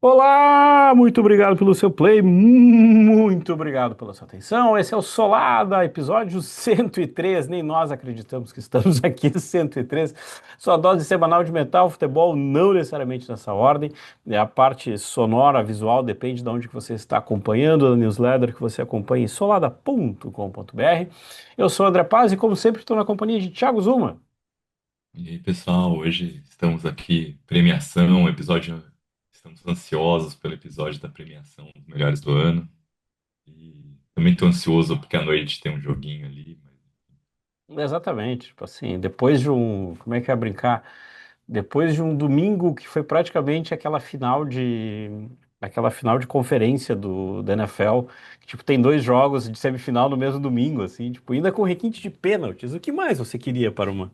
Olá, muito obrigado pelo seu play, muito obrigado pela sua atenção. Esse é o Solada, episódio 103. Nem nós acreditamos que estamos aqui no 103. Sua dose semanal de metal, futebol, não necessariamente nessa ordem. A parte sonora, visual, depende de onde que você está acompanhando, da newsletter que você acompanha em solada.com.br. Eu sou o André Paz e, como sempre, estou na companhia de Thiago Zuma. E aí, pessoal, hoje estamos aqui, premiação, episódio. Estamos ansiosos pelo episódio da premiação dos melhores do ano. E também estou ansioso porque à noite tem um joguinho ali. Exatamente, tipo assim, depois de um, como é que é brincar? Depois de um domingo que foi praticamente aquela final de conferência da NFL, que, tipo, tem dois jogos de semifinal no mesmo domingo, assim, tipo, ainda com requinte de pênaltis. O que mais você queria para uma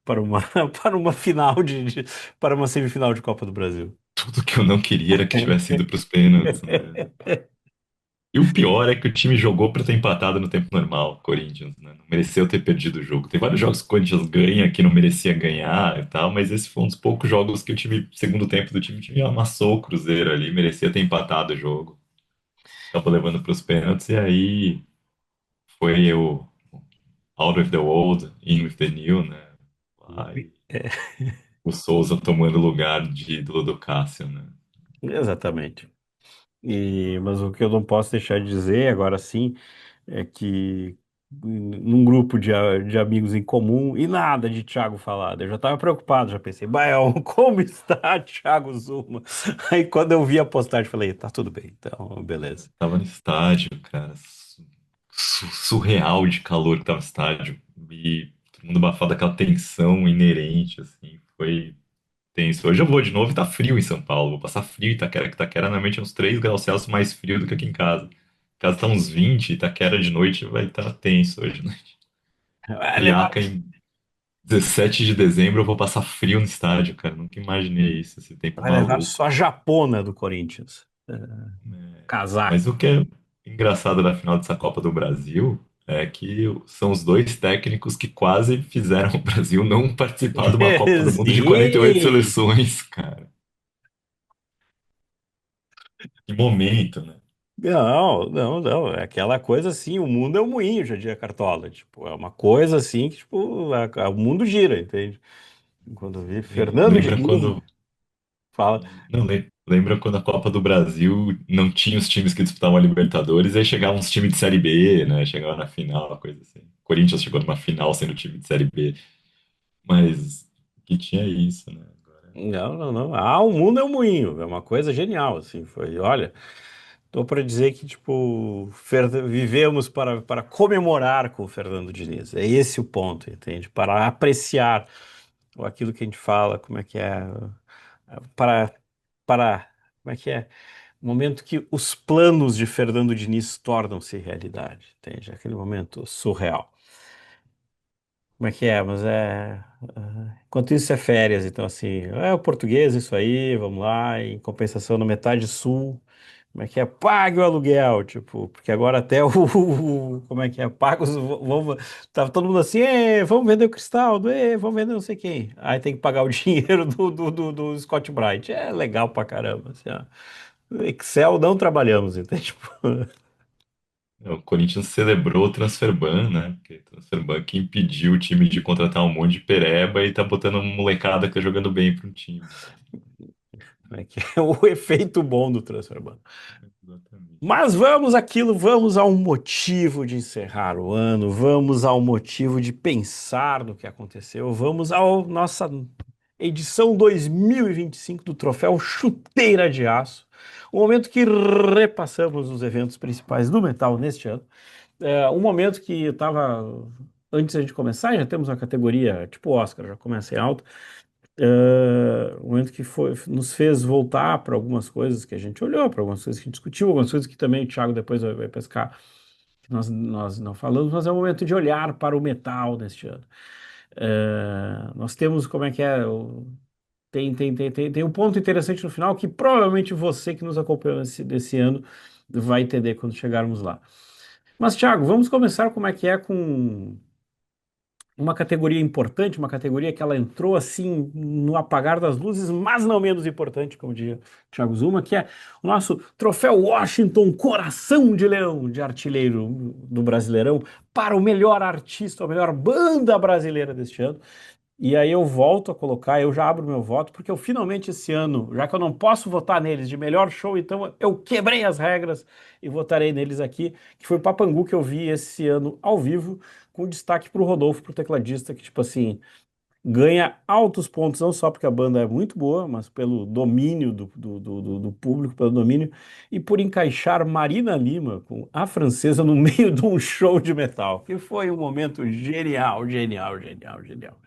para uma para uma semifinal de Copa do Brasil? Tudo que eu não queria era que tivesse ido para os pênaltis, né? E o pior é que o time jogou para ter empatado no tempo normal, Corinthians, né? Não mereceu ter perdido o jogo. Tem vários jogos que o Corinthians ganha que não merecia ganhar e tal, mas esse foi um dos poucos jogos que o time, segundo tempo do time, o time amassou o Cruzeiro ali, merecia ter empatado o jogo. Acabou levando para os pênaltis e aí foi o Out of the Old, In with the New, né? Lá, e É, o Souza tomando o lugar de ídolo do Cássio, né? exatamente. Mas o que eu não posso deixar de dizer agora sim é que num grupo de amigos em comum e nada de Thiago falado. Eu já estava preocupado, já pensei, Bael, como está Thiago Zuma? Aí quando eu vi a postagem, falei, tá tudo bem, então, beleza. Tava no estádio, cara, surreal de calor que tava no estádio. E todo mundo abafado aquela tensão inerente, assim, foi tenso. Hoje eu vou de novo e tá frio em São Paulo. Vou passar frio em Itaquera, que Itaquera normalmente é uns 3 graus Celsius mais frio do que aqui em casa. Em casa tá uns 20, Itaquera de noite vai estar tenso hoje, né? Vai levar, Friaca em 17 de dezembro eu vou passar frio no estádio, cara. Nunca imaginei isso, esse tempo vai levar maluco. só a japona do Corinthians. Mas Casaco. o que é engraçado da final dessa Copa do Brasil é que são os dois técnicos que quase fizeram o Brasil não participar de uma Copa do Mundo de 48 Sim! seleções, cara. Que momento, né? Não, não, não. É aquela coisa assim, o mundo é um moinho, já dizia Cartola. Tipo, é uma coisa assim que, tipo, o mundo gira, entende? Quando eu vi Fernando Lembra Diniz quando. fala. Não, lembra quando a Copa do Brasil não tinha os times que disputavam a Libertadores, aí chegavam uns times de Série B, né? Chegava na final, uma coisa assim. Corinthians chegou numa final sendo time de Série B, mas que tinha isso, né? Agora. Não, não, não. Ah, o mundo é um moinho. É uma coisa genial, assim. Foi, olha, tô para dizer que, tipo, vivemos para comemorar com o Fernando Diniz. É esse o ponto, entende? Para apreciar aquilo que a gente fala, como é que é, para, para, como é que é? O momento que os planos de Fernando Diniz tornam-se realidade, entende? Aquele momento surreal. Como é que é? Mas é. Enquanto isso é férias, então assim, é o português isso aí, vamos lá, em compensação na metade sul, como é que é? Pague o aluguel, tipo, porque agora até como é que é? Paga os. Vamos, tava todo mundo assim, vamos vender o Cristaldo, vamos vender não sei quem. Aí tem que pagar o dinheiro do Scott Bright. É legal pra caramba, assim, ó. Excel não trabalhamos, entende? Tipo, O Corinthians celebrou o transfer ban, né? Porque o transfer ban que impediu o time de contratar um monte de pereba e tá botando uma molecada que tá jogando bem pro time. como é que é o efeito bom do transfer. Exatamente. Mas vamos àquilo, vamos a um motivo de encerrar o ano, vamos ao motivo de pensar no que aconteceu, vamos à nossa edição 2025 do Troféu Chuteira de Aço, o momento que repassamos os eventos principais do metal neste ano. Um momento que eu estava, antes de começar, já temos uma categoria tipo Oscar, já começa em alta, um momento que nos fez voltar para algumas coisas que a gente olhou, para algumas coisas que a gente discutiu, algumas coisas que também o Thiago depois vai pescar, que nós não falamos, mas é um momento de olhar para o metal neste ano. Nós temos, como é que é? Tem um ponto interessante no final que provavelmente você que nos acompanhou desse ano vai entender quando chegarmos lá. Mas, Thiago, vamos começar como é que é com uma categoria importante, uma categoria que ela entrou assim no apagar das luzes, mas não menos importante, como diria Thiago Zuma, que é o nosso troféu Washington Coração de Leão de artilheiro do Brasileirão para o melhor artista, a melhor banda brasileira deste ano. E aí eu volto a colocar, eu já abro meu voto, porque eu finalmente esse ano, já que eu não posso votar neles de melhor show, então eu quebrei as regras e votarei neles aqui, que foi o Papangu que eu vi esse ano ao vivo, com destaque pro Rodolfo, pro tecladista, que tipo assim, ganha altos pontos, não só porque a banda é muito boa, mas pelo domínio do público, pelo domínio, e por encaixar Marina Lima com a francesa no meio de um show de metal, que foi um momento genial, genial, genial, genial.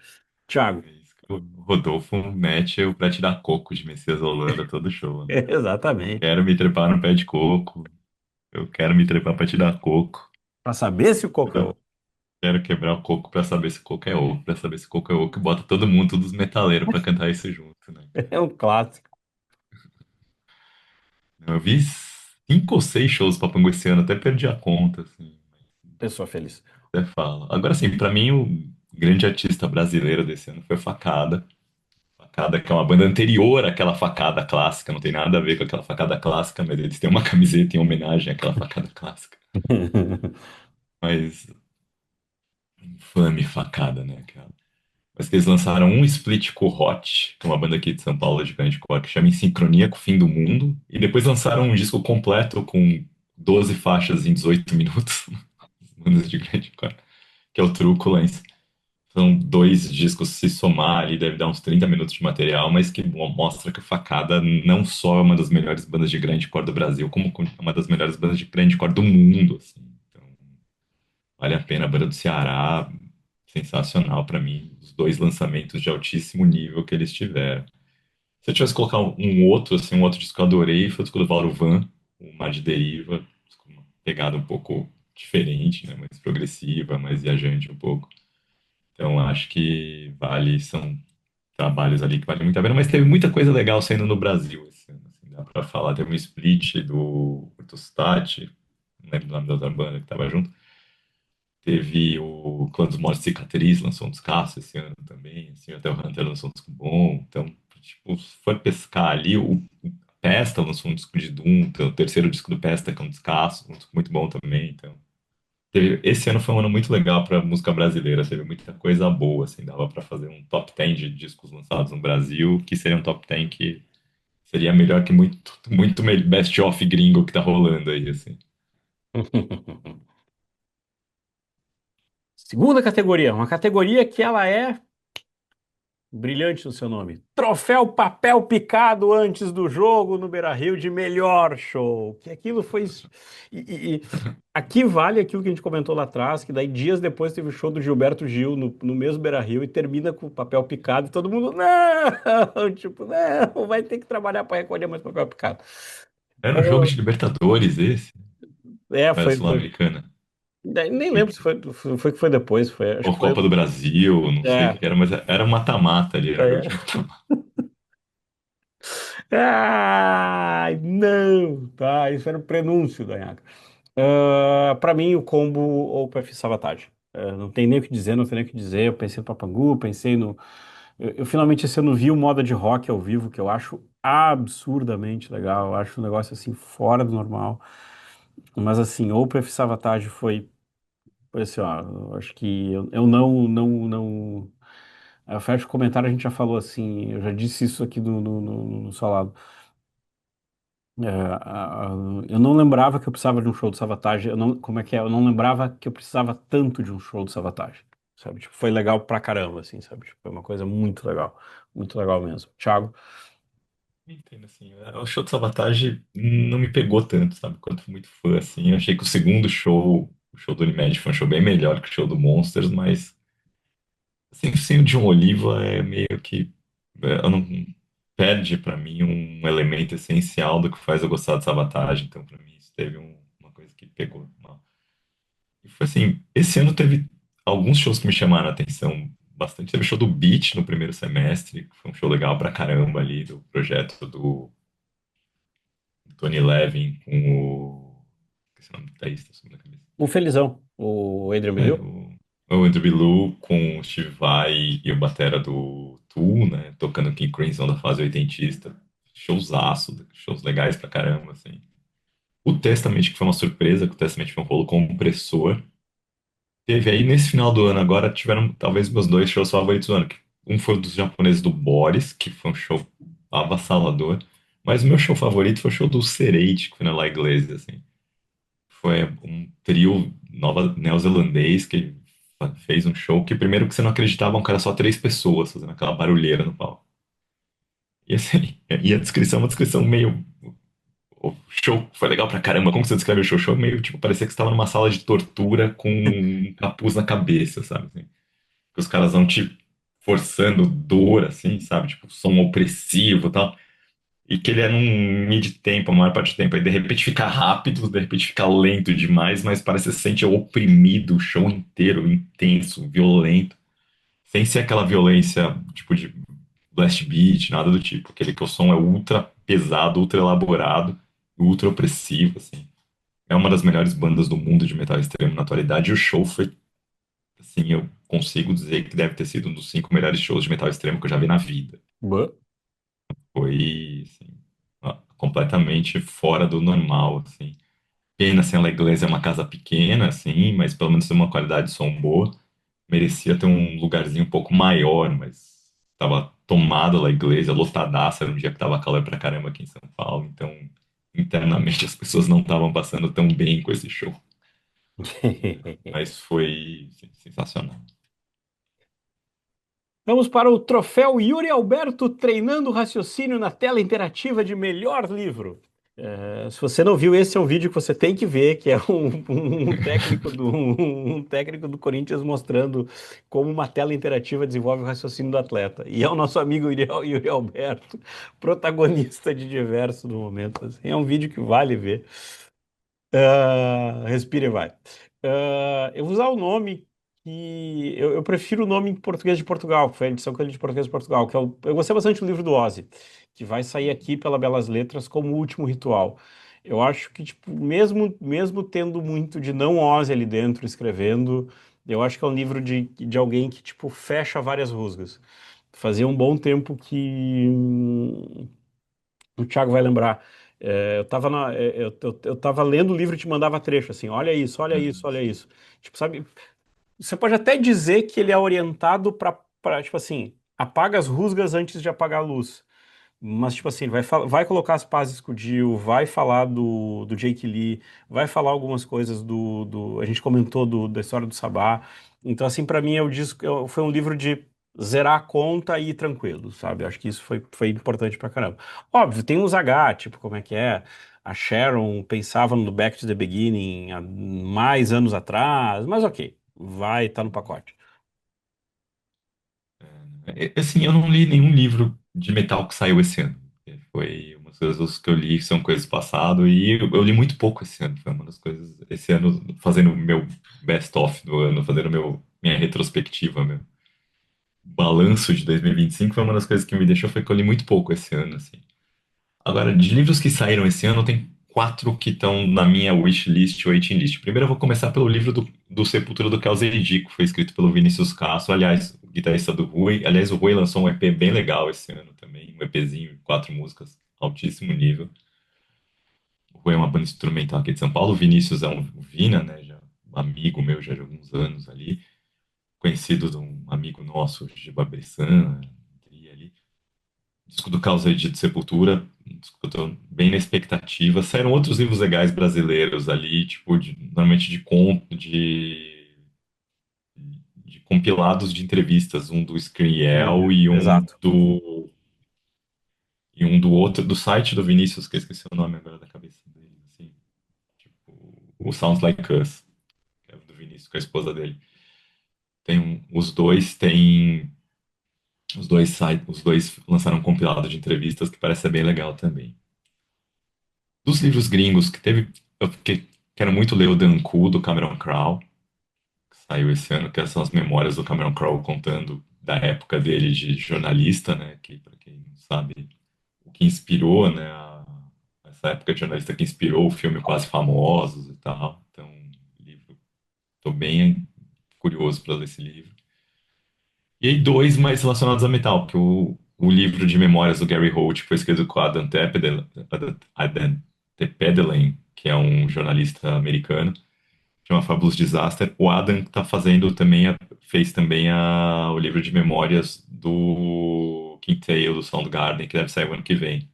Thiago. É isso que o Rodolfo mete o pra te dar coco de Messias Holanda todo show, né? Eu Exatamente. quero me trepar no pé de coco, eu quero me trepar pra te dar coco. Para saber se o coco é Eu oco. quero quebrar o coco pra saber se coco é oco, pra saber se coco é oco, e bota todo mundo, todos os metaleiros pra cantar isso junto, né, cara? É um clássico. Eu vi 5 ou 6 shows do Papangu esse ano, até perdi a conta, assim. Pessoa feliz. Até falo. Agora, sim, pra mim, o grande artista brasileiro desse ano foi Facada. Facada, que é uma banda anterior àquela facada clássica, não tem nada a ver com aquela facada clássica, mas eles têm uma camiseta em homenagem àquela facada clássica. Mas, infame facada, né, cara? Mas que eles lançaram um split com o Hot, que é uma banda aqui de São Paulo de grindcore, que chama Em Sincronia com o Fim do Mundo. E depois lançaram um disco completo com 12 faixas em 18 minutos. Bandas de grindcore, que é o Truculence. São 2 discos se somar ali, deve dar uns 30 minutos de material, mas que mostra que o Facada não só é uma das melhores bandas de grindcore do Brasil, como é uma das melhores bandas de grindcore do mundo, assim. Então, vale a pena. A banda do Ceará, sensacional pra mim. Os 2 lançamentos de altíssimo nível que eles tiveram. Se eu tivesse que colocar um outro, assim, um outro disco que eu adorei, foi o disco do Valor Van, o Mar de Deriva, com uma pegada um pouco diferente, né? Mais progressiva, mais viajante um pouco. Então, acho que vale, são trabalhos ali que valem muito a pena, mas teve muita coisa legal saindo no Brasil esse ano, assim, dá pra falar. Teve um split do Ortostat, não lembro o nome da outra banda que tava junto. Teve o Clã dos Mortos Cicatriz, lançou um descasso esse ano também, assim, até o Hunter lançou um disco bom. Então, tipo, se for pescar ali, o Pesta lançou um disco de Doom, então, o terceiro disco do Pesta, que é um descasso, um disco muito bom também, então. Esse ano foi um ano muito legal para música brasileira, teve muita coisa boa, assim, dava para fazer um top 10 de discos lançados no Brasil, que seria um top 10 que seria melhor que muito best of gringo que tá rolando aí, assim. Segunda categoria, uma categoria que ela é brilhante no seu nome. Troféu papel picado antes do jogo no Beira-Rio de melhor show. Que aquilo foi. E aqui vale aquilo que a gente comentou lá atrás, que daí dias depois teve o show do Gilberto Gil no mesmo Beira-Rio e termina com o papel picado e todo mundo, não, tipo, não, vai ter que trabalhar para recolher mais papel picado. Era um jogo de Libertadores esse, É, era foi. Sul-Americana, Nem lembro se foi que foi depois, foi, acho ou que foi. Copa do Brasil, não sei o É, que era, mas era um mata-mata ali, era um jogo é. de mata-mata. Ai, não, tá, isso era o prenúncio da nhaca. Pra mim, o combo ou o PF Savatage. Não tem nem o que dizer, não tem nem o que dizer. Eu pensei no Papangu, pensei no. Eu finalmente esse ano vi o moda de rock ao vivo, que eu acho absurdamente legal. Eu acho um negócio assim fora do normal. Mas assim, ou o PF Savatage foi assim, ó. Eu acho que eu não. A fecho comentário a gente já falou assim, eu já disse isso aqui no Salado. Eu não lembrava que eu precisava de um show do Savatage. Eu não, como é que é? Eu não lembrava que eu precisava tanto de um show do Savatage, sabe? Tipo, foi legal pra caramba, assim, sabe? Tipo, foi uma coisa muito legal mesmo. Thiago, Entendo, assim, o show de Sabotage não me pegou tanto, sabe, quanto fui muito fã, assim, eu achei que o segundo show, o show do Unimed foi um show bem melhor que o show do Monsters, mas, assim, sem o John Oliva é meio que, eu não, perde pra mim um elemento essencial do que faz eu gostar de Sabotage, então pra mim isso teve uma coisa que pegou mal. E foi assim, esse ano teve alguns shows que me chamaram a atenção bastante, teve o show do Beat no primeiro semestre, que foi um show legal pra caramba ali, do projeto do Tony Levin com o. Esqueci o nome do guitarrista, sumiu da cabeça. o Felizão, o Adrian É, Belew. O Andrew Bilu com o Steve Vai e o batera do Tool, né? Tocando King Crimson da fase oitentista. Showzaço, shows legais pra caramba, assim. O Testament, que foi uma surpresa, que o Testament foi um rolo compressor. Teve aí, nesse final do ano agora, tiveram talvez meus dois shows favoritos do ano. Um foi o dos japoneses do Boris, que foi um show avassalador. Mas o meu show favorito foi o show do Serage, que foi na La Iglesia, assim. Foi um trio neozelandês que fez um show que, primeiro, que você não acreditava, que era só três pessoas fazendo aquela barulheira no palco. E assim, e a descrição é uma descrição meio. O show foi legal pra caramba. Como você descreve o show? O show meio, tipo, parecia que você estava numa sala de tortura com um capuz na cabeça, sabe? Assim, que os caras vão te forçando dor, assim, sabe? Tipo, som opressivo e tal. E que ele é num mid-tempo, a maior parte do tempo. Aí de repente fica rápido, de repente fica lento demais, mas parece que você se sente oprimido o show inteiro, intenso, violento. Sem ser aquela violência, tipo, de blast beat, nada do tipo. Aquele que o som é ultra pesado, ultra elaborado, ultra opressivo, assim. É uma das melhores bandas do mundo de metal extremo na atualidade. E o show foi, assim, eu consigo dizer que deve ter sido um dos cinco melhores shows de metal extremo que eu já vi na vida. Bah. Foi, assim, completamente fora do normal, assim. Pena, assim, a Iglesia é uma casa pequena, assim, mas pelo menos tem uma qualidade de som boa. Merecia ter um lugarzinho um pouco maior, mas tava tomada a Iglesia, lotadaça, era um dia que tava calor pra caramba aqui em São Paulo, então internamente as pessoas não estavam passando tão bem com esse show. Mas foi, assim, sensacional. Vamos para o troféu Yuri Alberto treinando o raciocínio na tela interativa de melhor livro. Se você não viu, esse é um vídeo que você tem que ver, que é um técnico do Corinthians mostrando como uma tela interativa desenvolve o raciocínio do atleta. E é o nosso amigo Yuri Alberto, protagonista de diversos no momento. Assim. É um vídeo que vale ver. Respira e vai. Eu vou usar o nome que. Eu prefiro o nome em português de Portugal, que foi a edição que eu li de português de Portugal, que é eu gostei bastante do livro do Ozzy, que vai sair aqui pela Belas Letras como o último ritual. Eu acho que, tipo, mesmo tendo muito de não Ozzy ali dentro escrevendo, eu acho que é um livro de alguém que, tipo, fecha várias rusgas. Fazia um bom tempo que. O Thiago vai lembrar. Eu tava lendo o livro e te mandava trecho, assim, olha isso, olha isso, olha isso. Tipo, sabe, você pode até dizer que ele é orientado para, tipo assim, apaga as rusgas antes de apagar a luz. Mas, tipo assim, vai colocar as pazes com o Dio, vai falar do Jake Lee, vai falar algumas coisas a gente comentou da história do Sabá. Então, assim, pra mim, foi um livro de zerar a conta e ir tranquilo, sabe? Acho que isso foi importante pra caramba. Óbvio, tem uns H, tipo, como é que é? A Sharon pensava no Back to the Beginning há mais anos atrás, mas ok, vai estar no pacote. Assim, eu não li nenhum livro de metal que saiu esse ano. Foi umas coisas que eu li que são coisas do passado e eu li muito pouco esse ano. Foi uma das coisas, esse ano, fazendo o meu best-of do ano, fazendo minha retrospectiva, meu balanço de 2025, foi uma das coisas que me deixou, foi que eu li muito pouco esse ano, assim. Agora, de livros que saíram esse ano, tem quatro que estão na minha wishlist, waiting list. Primeiro eu vou começar pelo livro do Sepultura do Caos Eridíaco, que foi escrito pelo Vinícius Castro, aliás, o guitarrista do Rui. Aliás, o Rui lançou um EP bem legal esse ano também, um EPzinho, quatro músicas, altíssimo nível. O Rui é uma banda instrumental aqui de São Paulo, o Vinícius é um Vina, né, já, um amigo meu já de alguns anos ali, conhecido de um amigo nosso, Giba Bressan, ali. Disco do Caos de Sepultura, um disco que eu tô bem na expectativa. Saíram outros livros legais brasileiros ali, tipo, normalmente de conto, de compilados de entrevistas, um do Skriel Exato. e um do outro, do site do Vinícius, que eu esqueci o nome agora da cabeça dele, assim, tipo, o Sounds Like Us, que é do Vinícius com a esposa dele. Os dois lançaram um compilado de entrevistas que parece ser bem legal também. Dos livros gringos que teve, quero muito ler o Dan Ku, do Cameron Crowe, que saiu esse ano, que são as memórias do Cameron Crowe contando da época dele de jornalista, né? Que, para quem não sabe, o que inspirou, né? Essa época de jornalista que inspirou o filme Quase Famosos e tal. Então, livro, tô bem curioso para ler esse livro. E aí dois mais relacionados a metal, porque o livro de memórias do Gary Holt, que foi escrito com Adam Tepedelen, que é um jornalista americano, chama Fabulous Disaster. O Adam tá fazendo também, fez também o livro de memórias do Quintail, do Soundgarden, que deve sair o ano que vem.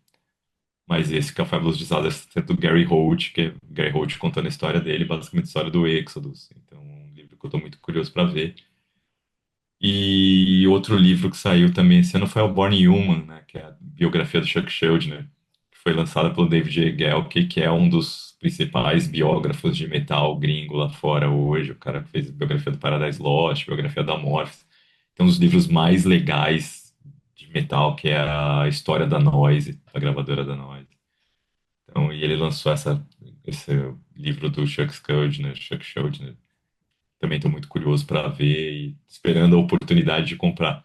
Mas esse que é o Fabulous Disaster é do Gary Holt, que é Gary Holt contando a história dele, basicamente a história do Exodus. Então, é um livro que eu tô muito curioso para ver. E outro livro que saiu também esse ano foi o Born Human, né, que é a biografia do Chuck Schuldiner, que foi lançada pelo David E. Gelke, que é um dos principais biógrafos de metal gringo lá fora hoje. O cara que fez a biografia do Paradise Lost, biografia da Amorphis. Tem um dos livros mais legais de metal, que é a história da Noise, da gravadora da Noise. Então, e ele lançou esse livro do Chuck Schuldiner. Também estou muito curioso para ver e esperando a oportunidade de comprar.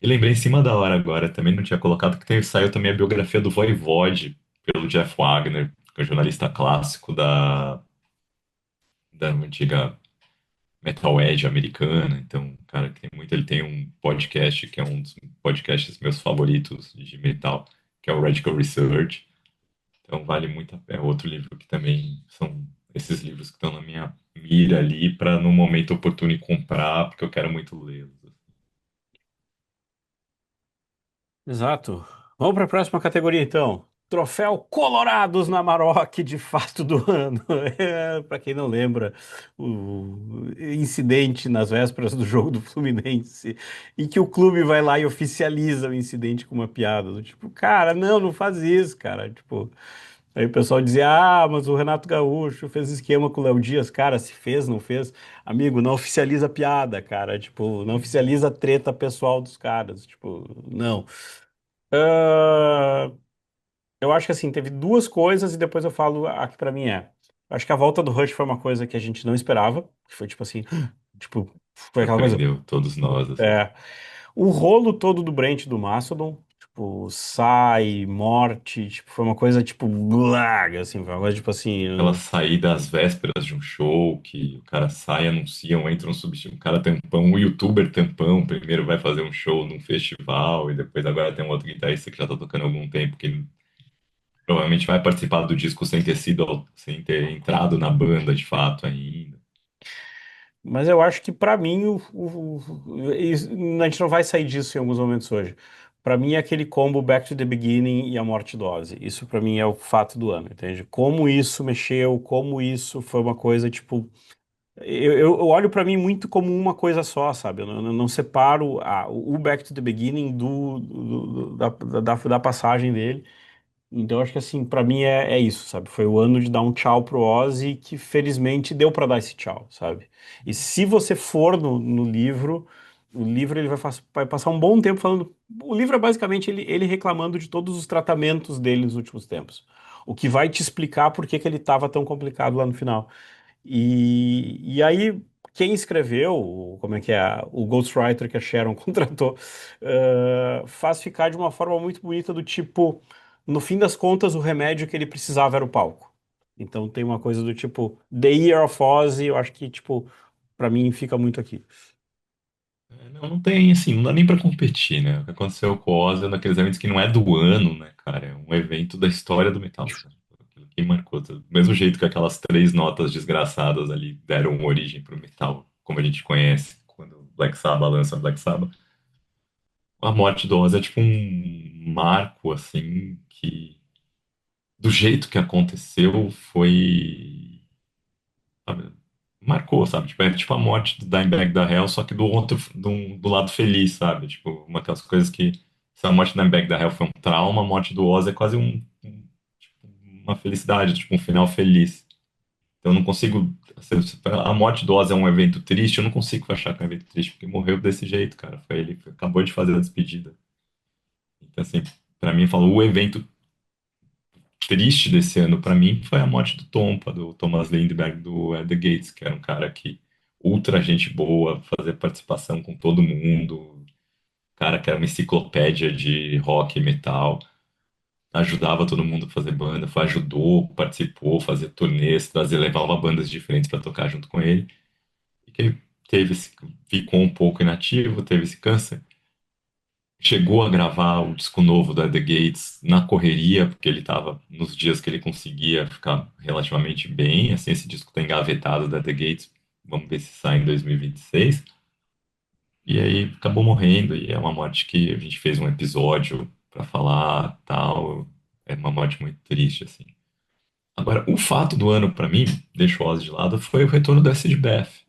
E lembrei em cima da hora agora, também não tinha colocado que saiu também a biografia do Voivode, pelo Jeff Wagner, que é um jornalista clássico da antiga Metal Edge americana. Então, cara, que tem muito, ele tem um podcast que é um dos podcasts meus favoritos de metal, que é o Radical Research. Então vale muito a pena. É outro livro que também são esses livros que estão na minha mira ali para no momento oportuno comprar, porque eu quero muito lê-los. Exato. Vamos para a próxima categoria, então. Troféu Colorados na Maroc, de fato do ano. Para quem não lembra, o incidente nas vésperas do jogo do Fluminense, em que o clube vai lá e oficializa o incidente com uma piada, do tipo, cara, não, não faz isso, cara. Tipo, aí o pessoal dizia, ah, mas o Renato Gaúcho fez esquema com o Léo Dias. Cara, se fez, não fez, amigo, não oficializa a piada, cara. Tipo, não oficializa a treta pessoal dos caras. Tipo, não. Ah, eu acho que assim, teve duas coisas e depois eu falo a que pra mim é. Eu acho que a volta do Rush foi uma coisa que a gente não esperava, que foi tipo assim, tipo, foi aquela coisa. Surpreendeu todos nós, assim. É, o rolo todo do Brent e do Mastodon, tipo, sai, morte, tipo, foi uma coisa tipo, blag, assim, foi uma coisa tipo assim, Aquela saída às vésperas de um show, que o cara sai, anunciam, entra um substituto, um cara tampão, um youtuber tampão, primeiro vai fazer um show num festival, e depois agora tem um outro guitarrista que já tá tocando há algum tempo, que provavelmente vai participar do disco sem ter sido, sem ter entrado na banda de fato ainda. mas eu acho que pra mim a gente não vai sair disso em alguns momentos hoje. Pra mim é aquele combo Back to the Beginning e a morte do Ozzy. Isso pra mim é o fato do ano, entende? Como isso mexeu, como isso foi uma coisa tipo eu olho pra mim muito como uma coisa só, sabe? Eu não separo o Back to the Beginning da passagem dele. Então, eu acho que assim, pra mim é isso, sabe? Foi o ano de dar um tchau pro Ozzy que felizmente deu pra dar esse tchau, sabe? E se você for no livro, o livro ele vai passar um bom tempo falando. O livro é basicamente ele reclamando de todos os tratamentos dele nos últimos tempos. O que vai te explicar por que que ele estava tão complicado lá no final. E aí, quem escreveu, como é que é, o ghostwriter que a Sharon contratou, faz ficar de uma forma muito bonita do tipo, no fim das contas, o remédio que ele precisava era o palco. Então tem uma coisa do tipo, The Year of Ozzy, eu acho que, tipo, pra mim fica muito aqui. Não, não tem, assim, não dá nem pra competir, né? O que aconteceu com o Ozzy é um daqueles eventos que não é do ano, né, cara? É um evento da história do metal, sabe? Aquilo que marcou. Do mesmo jeito que aquelas três notas desgraçadas ali deram origem pro metal, como a gente conhece, quando o Black Sabbath lança Black Sabbath. A morte do Ozzy é tipo um marco, assim, que do jeito que aconteceu foi, sabe, marcou, sabe? Tipo, é tipo a morte do Dimebag da Hell, só que do outro, do lado feliz, sabe? Tipo, uma daquelas coisas que se a morte do Dimebag da Hell foi um trauma, a morte do Ozzy é quase tipo, uma felicidade, tipo um final feliz. Então eu não consigo, a morte do Ozzy é um evento triste, eu não consigo achar que é um evento triste, porque morreu desse jeito, cara. Foi ele que acabou de fazer a despedida. Então assim, pra mim, falou, o evento triste desse ano pra mim foi a morte do Tompa, do Thomas Lindbergh, do At The Gates, que era um cara que ultra gente boa, fazia participação com todo mundo, cara que era uma enciclopédia de rock e metal, ajudava todo mundo a fazer banda, ajudou, participou, fazia turnês, levava bandas diferentes pra tocar junto com ele, e que ele teve esse, ficou um pouco inativo, teve esse câncer. Chegou a gravar o disco novo da The Gates na correria, porque ele estava nos dias que ele conseguia ficar relativamente bem. Assim, esse disco está engavetado da The Gates. Vamos ver se sai em 2026. E aí acabou morrendo, e é uma morte que a gente fez um episódio para falar, tal. É uma morte muito triste, assim. Agora, o fato do ano para mim, deixa o Ozzy de lado, foi o retorno do Acid Bath.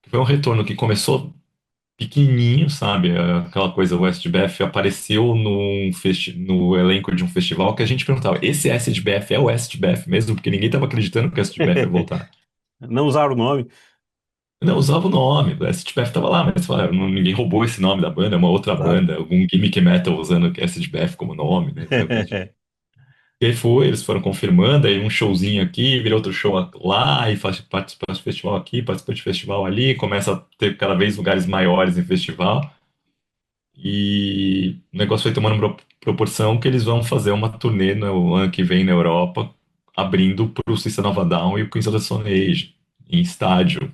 Foi um retorno que começou pequenininho, sabe? Aquela coisa, o Acid Bath apareceu no elenco de um festival que a gente perguntava, esse Acid Bath é o Acid Bath mesmo? Porque ninguém estava acreditando que o Acid Bath ia voltar. Não usaram o nome. Não usava o nome, o Acid Bath tava lá, mas falaram, ninguém roubou esse nome da banda, é uma outra Claro. banda, algum gimmick metal usando Acid Bath como nome, né? Então, coisa de... E aí foi, eles foram confirmando, aí um showzinho aqui, vira outro show lá, e faz participa de festival aqui, participa de festival ali, começa a ter cada vez lugares maiores em festival, e o negócio foi tomando proporção que eles vão fazer uma turnê no ano que vem na Europa, abrindo para o System of a Down e o Queens of the Stone Age, em estádio.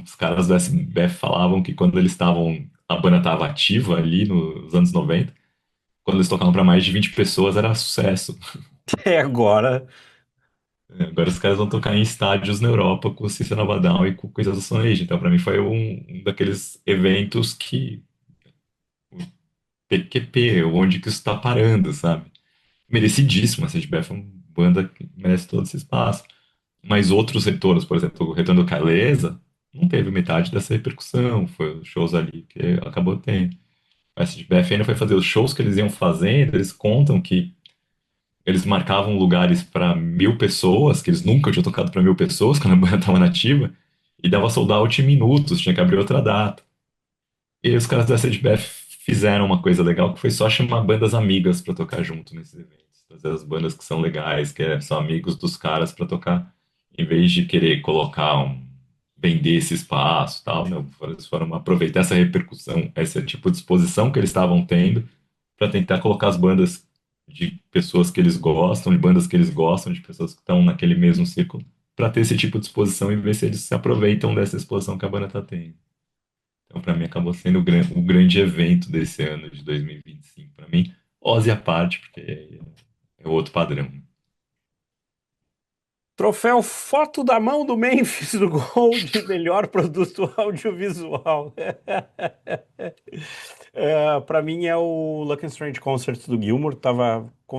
Os caras do SBF falavam que quando eles estavam, a banda estava ativa ali nos anos 90, quando eles tocavam para mais de 20 pessoas era sucesso. Até agora. Agora os caras vão tocar em estádios na Europa com o System of a Down e com Coisas do Stone Age. Então, para mim, foi um daqueles eventos que PQP, onde que isso está parando, sabe? Merecidíssimo, a CDBF é uma banda que merece todo esse espaço. Mas outros retornos, por exemplo, o retorno do Caleza, não teve metade dessa repercussão. Foi os shows ali que acabou tendo. A SDBF ainda foi fazer os shows que eles iam fazendo, eles contam que eles marcavam lugares para 1.000 pessoas, que eles nunca tinham tocado para 1.000 pessoas quando a banda estava nativa, e dava sold out em minutos, tinha que abrir outra data. E aí os caras da SDBF fizeram uma coisa legal, que foi só chamar bandas amigas para tocar junto nesses eventos. Trazer as bandas que são legais, são amigos dos caras para tocar, em vez de querer colocar vender esse espaço, e tal, não, eles foram aproveitar essa repercussão, esse tipo de exposição que eles estavam tendo para tentar colocar as bandas de pessoas que eles gostam, de bandas que eles gostam, de pessoas que estão naquele mesmo círculo, para ter esse tipo de exposição e ver se eles se aproveitam dessa exposição que a banda está tendo. Então, para mim, acabou sendo o grande evento desse ano de 2025. Para mim, Ozzy à parte, porque é outro padrão. Troféu Foto da Mão do Memphis do Gol de melhor produto audiovisual. Para mim é o Lucky and Strange Concert do Gilmour.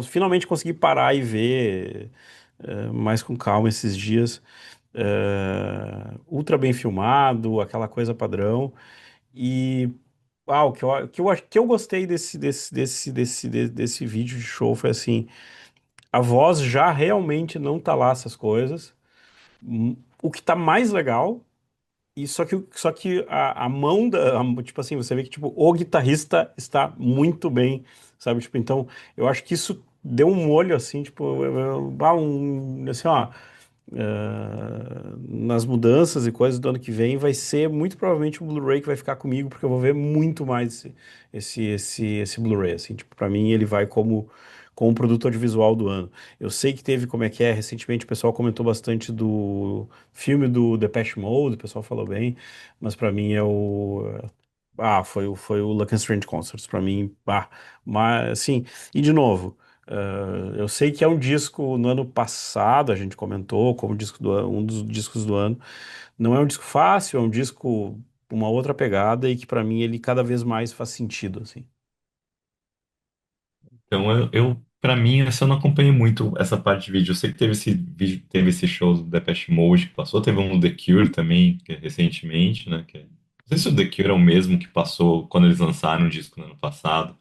Finalmente consegui parar e ver mais com calma esses dias. Ultra bem filmado, aquela coisa padrão. E o que eu gostei desse vídeo de show foi assim, a voz já realmente não tá lá essas coisas. O que tá mais legal, e só que a mão tipo assim, você vê que tipo, o guitarrista está muito bem, sabe? Tipo, então, eu acho que isso deu um molho assim, tipo, assim, ó, nas mudanças e coisas do ano que vem, vai ser muito provavelmente um Blu-ray que vai ficar comigo, porque eu vou ver muito mais esse Blu-ray, assim, tipo, pra mim ele vai como produto audiovisual do ano. Eu sei que teve, como é que é, recentemente o pessoal comentou bastante do filme do Depeche Mode, o pessoal falou bem, mas pra mim é foi o Lucky and Strange Concerts, pra mim, mas, assim, e de novo, eu sei que é um disco no ano passado, a gente comentou como um dos discos do ano. Não é um disco fácil, é um disco com uma outra pegada e que pra mim ele cada vez mais faz sentido, assim. Então, para mim, essa eu não acompanhei muito essa parte de vídeo. Eu sei que teve esse vídeo, teve esse show do Depeche Mode que passou, teve um do The Cure também, que é recentemente, né? Não sei se o The Cure é o mesmo que passou quando eles lançaram o disco no ano passado,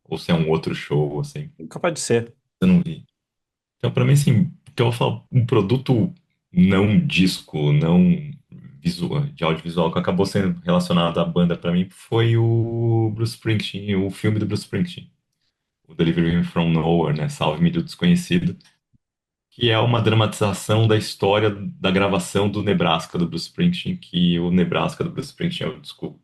ou se é um outro show, assim, Capaz de ser. eu não vi. Então, para mim, assim, que eu vou falar, um produto não disco, não visual, de audiovisual que acabou sendo relacionado à banda para mim foi o Bruce Springsteen, o filme do Bruce Springsteen, o Delivery Me From Nowhere, né? Salve-me do Desconhecido, que é uma dramatização da história da gravação do Nebraska do Bruce Springsteen, que o Nebraska do Bruce Springsteen é o disco,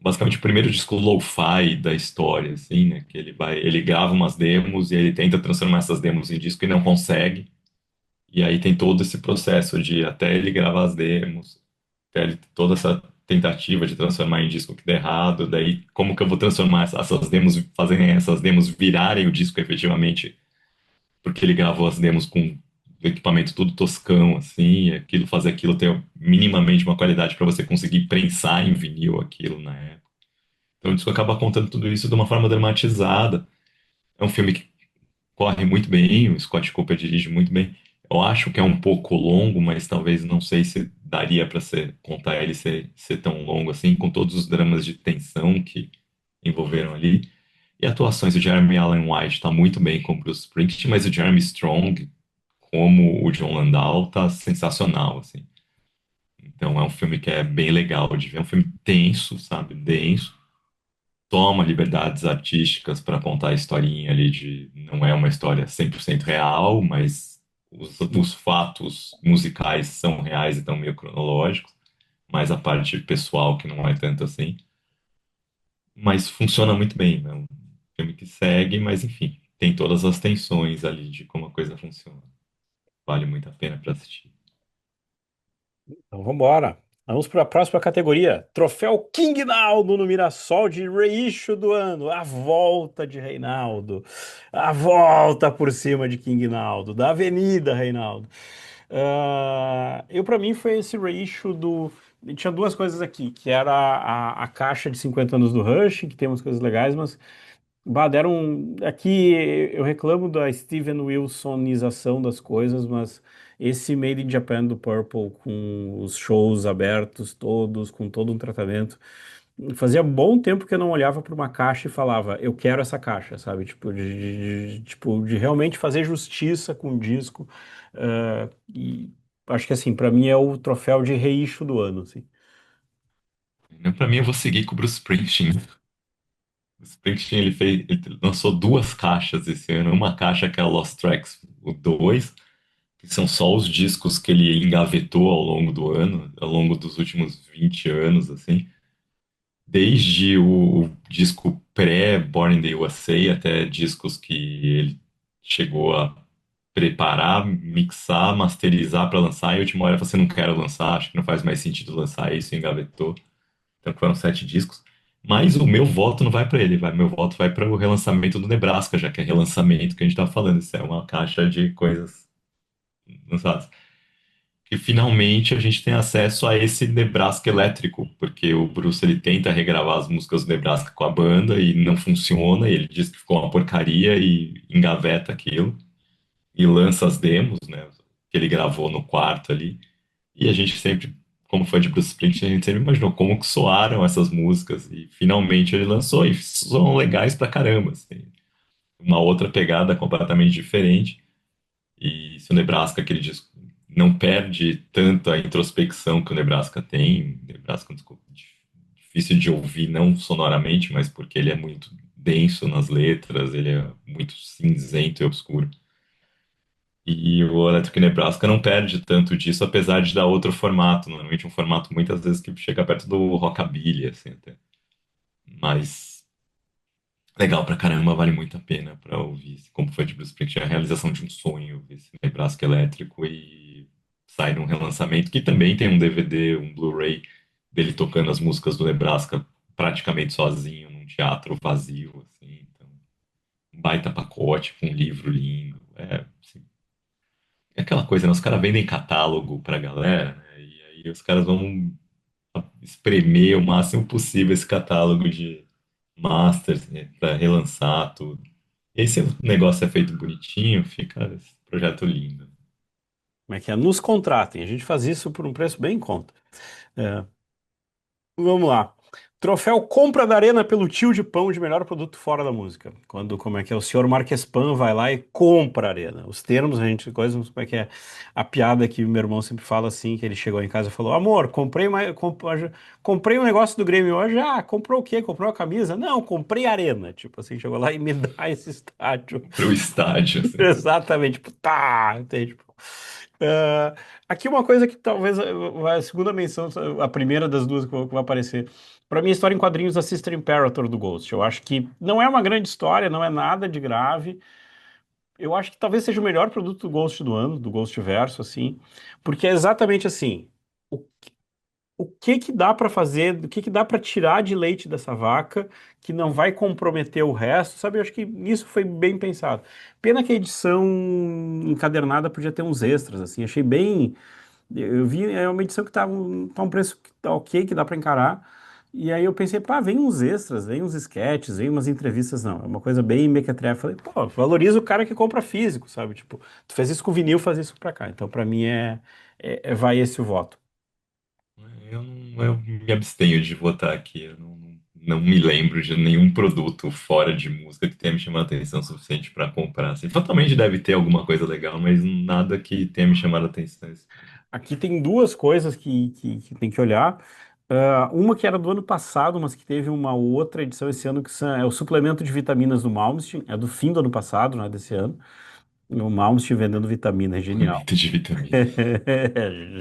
basicamente o primeiro disco lo-fi da história, assim, né? Que ele grava umas demos e ele tenta transformar essas demos em disco e não consegue. E aí tem todo esse processo de até ele gravar as demos. perde toda essa tentativa de transformar em disco que dá errado, daí como que eu vou transformar essas demos, fazerem essas demos virarem o disco efetivamente, porque ele gravou as demos com o equipamento tudo toscão, assim, e aquilo, fazer aquilo ter minimamente uma qualidade para você conseguir prensar em vinil aquilo na época. Então o disco acaba contando tudo isso de uma forma dramatizada. É um filme que corre muito bem, o Scott Cooper dirige muito bem. Eu acho que é um pouco longo, mas talvez não sei se daria para contar ele ser tão longo assim, com todos os dramas de tensão que envolveram ali. E atuações do Jeremy Allen White tá muito bem como Bruce Springsteen, mas o Jeremy Strong como o John Landau tá sensacional, assim. Então é um filme que é bem legal de ver, é um filme denso, sabe? Denso, toma liberdades artísticas para contar a historinha ali de não é uma história 100% real, mas os fatos musicais são reais e estão meio cronológicos, mas a parte pessoal que não é tanto assim. Mas funciona muito bem, né? Um filme que segue, mas enfim, tem todas as tensões ali de como a coisa funciona. Vale muito a pena para assistir. Então vamos embora. Vamos para a próxima categoria. Troféu King Naldo no Mirassol de reissue do ano. A volta de Reinaldo. A volta por cima de King Naldo, da Avenida Reinaldo. Eu, para mim, foi esse reissue do. Tinha duas coisas aqui, que era a caixa de 50 anos do Rush, que tem umas coisas legais, mas bah, deram. Aqui eu reclamo da Steven Wilsonização das coisas, mas esse Made in Japan do Purple, com os shows abertos todos, com todo um tratamento, fazia bom tempo que eu não olhava para uma caixa e falava, eu quero essa caixa, sabe? Tipo, tipo, de realmente fazer justiça com o disco. E acho que assim, para mim é o troféu de reissue do ano, assim. Para mim, eu vou seguir com o Bruce Springsteen. O Springsteen ele lançou duas caixas esse ano. Uma caixa que é a Lost Tracks, o 2, que são só os discos que ele engavetou ao longo do ano, ao longo dos últimos 20 anos, assim. Desde o disco pré-Born in the USA até discos que ele chegou a preparar, mixar, masterizar para lançar, e a última hora você não quer lançar, acho que não faz mais sentido lançar isso, engavetou. Então foram 7 discos. Mas o meu voto não vai para ele, meu voto vai para o relançamento do Nebraska, já que é relançamento que a gente está falando. Isso é uma caixa de coisas lançadas. E finalmente a gente tem acesso a esse Nebraska elétrico, porque o Bruce ele tenta regravar as músicas do Nebraska com a banda e não funciona, e ele diz que ficou uma porcaria e engaveta aquilo e lança as demos, né, que ele gravou no quarto ali. E a gente sempre, como fã de Bruce Springsteen, a gente sempre imaginou como que soaram essas músicas e finalmente ele lançou e são legais pra caramba, assim. Uma outra pegada completamente diferente. E se o Nebraska, aquele disco, não perde tanto a introspecção que o Nebraska tem. O Nebraska é um disco difícil de ouvir, não sonoramente, mas porque ele é muito denso nas letras, ele é muito cinzento e obscuro. E o Electric Nebraska não perde tanto disso, apesar de dar outro formato, normalmente um formato muitas vezes que chega perto do rockabilly, assim, até. Mas legal pra caramba, vale muito a pena pra ouvir. Como foi de Bruce Springsteen, a realização de um sonho, esse Nebraska elétrico e sai num relançamento que também tem um DVD, um Blu-ray dele tocando as músicas do Nebraska praticamente sozinho num teatro vazio, assim. Então, um baita pacote com um livro lindo. Assim, é aquela coisa, né? Os caras vendem catálogo pra galera, né? E aí os caras vão espremer o máximo possível esse catálogo de masters, né, para relançar tudo. E aí, se o negócio é feito bonitinho, fica esse projeto lindo. Como é que é? Nos contratem. A gente faz isso por um preço bem em conta. É. Vamos lá. Troféu compra da Arena pelo tio de pão de melhor produto fora da música. Quando, como é que é? O senhor Marquespan vai lá e compra a Arena. Os termos, a gente, coisas, como é que é? A piada que meu irmão sempre fala assim, que ele chegou em casa e falou, amor, comprei um negócio do Grêmio hoje. Ah, comprou o quê? Comprou a camisa? Não, comprei a Arena. Tipo assim, chegou lá e me dá esse estádio. Para o estádio, assim. Exatamente, tipo, tá, entende? Tipo, ah, aqui uma coisa que talvez vai a segunda menção, a primeira das duas que vai aparecer. Pra mim, a história em quadrinhos da Sister Imperator do Ghost. Eu acho que não é uma grande história, não é nada de grave. Eu acho que talvez seja o melhor produto do Ghost do ano, do Ghost Verso, assim, porque é exatamente assim. o que que dá para fazer, o que que dá para tirar de leite dessa vaca que não vai comprometer o resto, sabe? Eu acho que isso foi bem pensado. Pena que a edição encadernada podia ter uns extras, assim, achei bem. Eu vi, é uma edição que tá um preço que tá ok, que dá para encarar. E aí eu pensei, pá, vem uns extras, vem uns sketches, vem umas entrevistas, não. É uma coisa bem mequetrefe. Falei, pô, valoriza o cara que compra físico, sabe? Tipo, tu fez isso com vinil, faz isso pra cá. Então, pra mim, vai esse o voto. Eu me abstenho de votar aqui. Eu não me lembro de nenhum produto fora de música que tenha me chamado a atenção o suficiente para comprar. Assim, fatalmente deve ter alguma coisa legal, mas nada que tenha me chamado a atenção. Aqui tem duas coisas que tem que olhar. Uma que era do ano passado, mas que teve uma outra edição esse ano, é o suplemento de vitaminas do Malmsteen. É do fim do ano passado, não é desse ano. O Malmsteen vendendo vitamina, é genial. Muito de vitamina.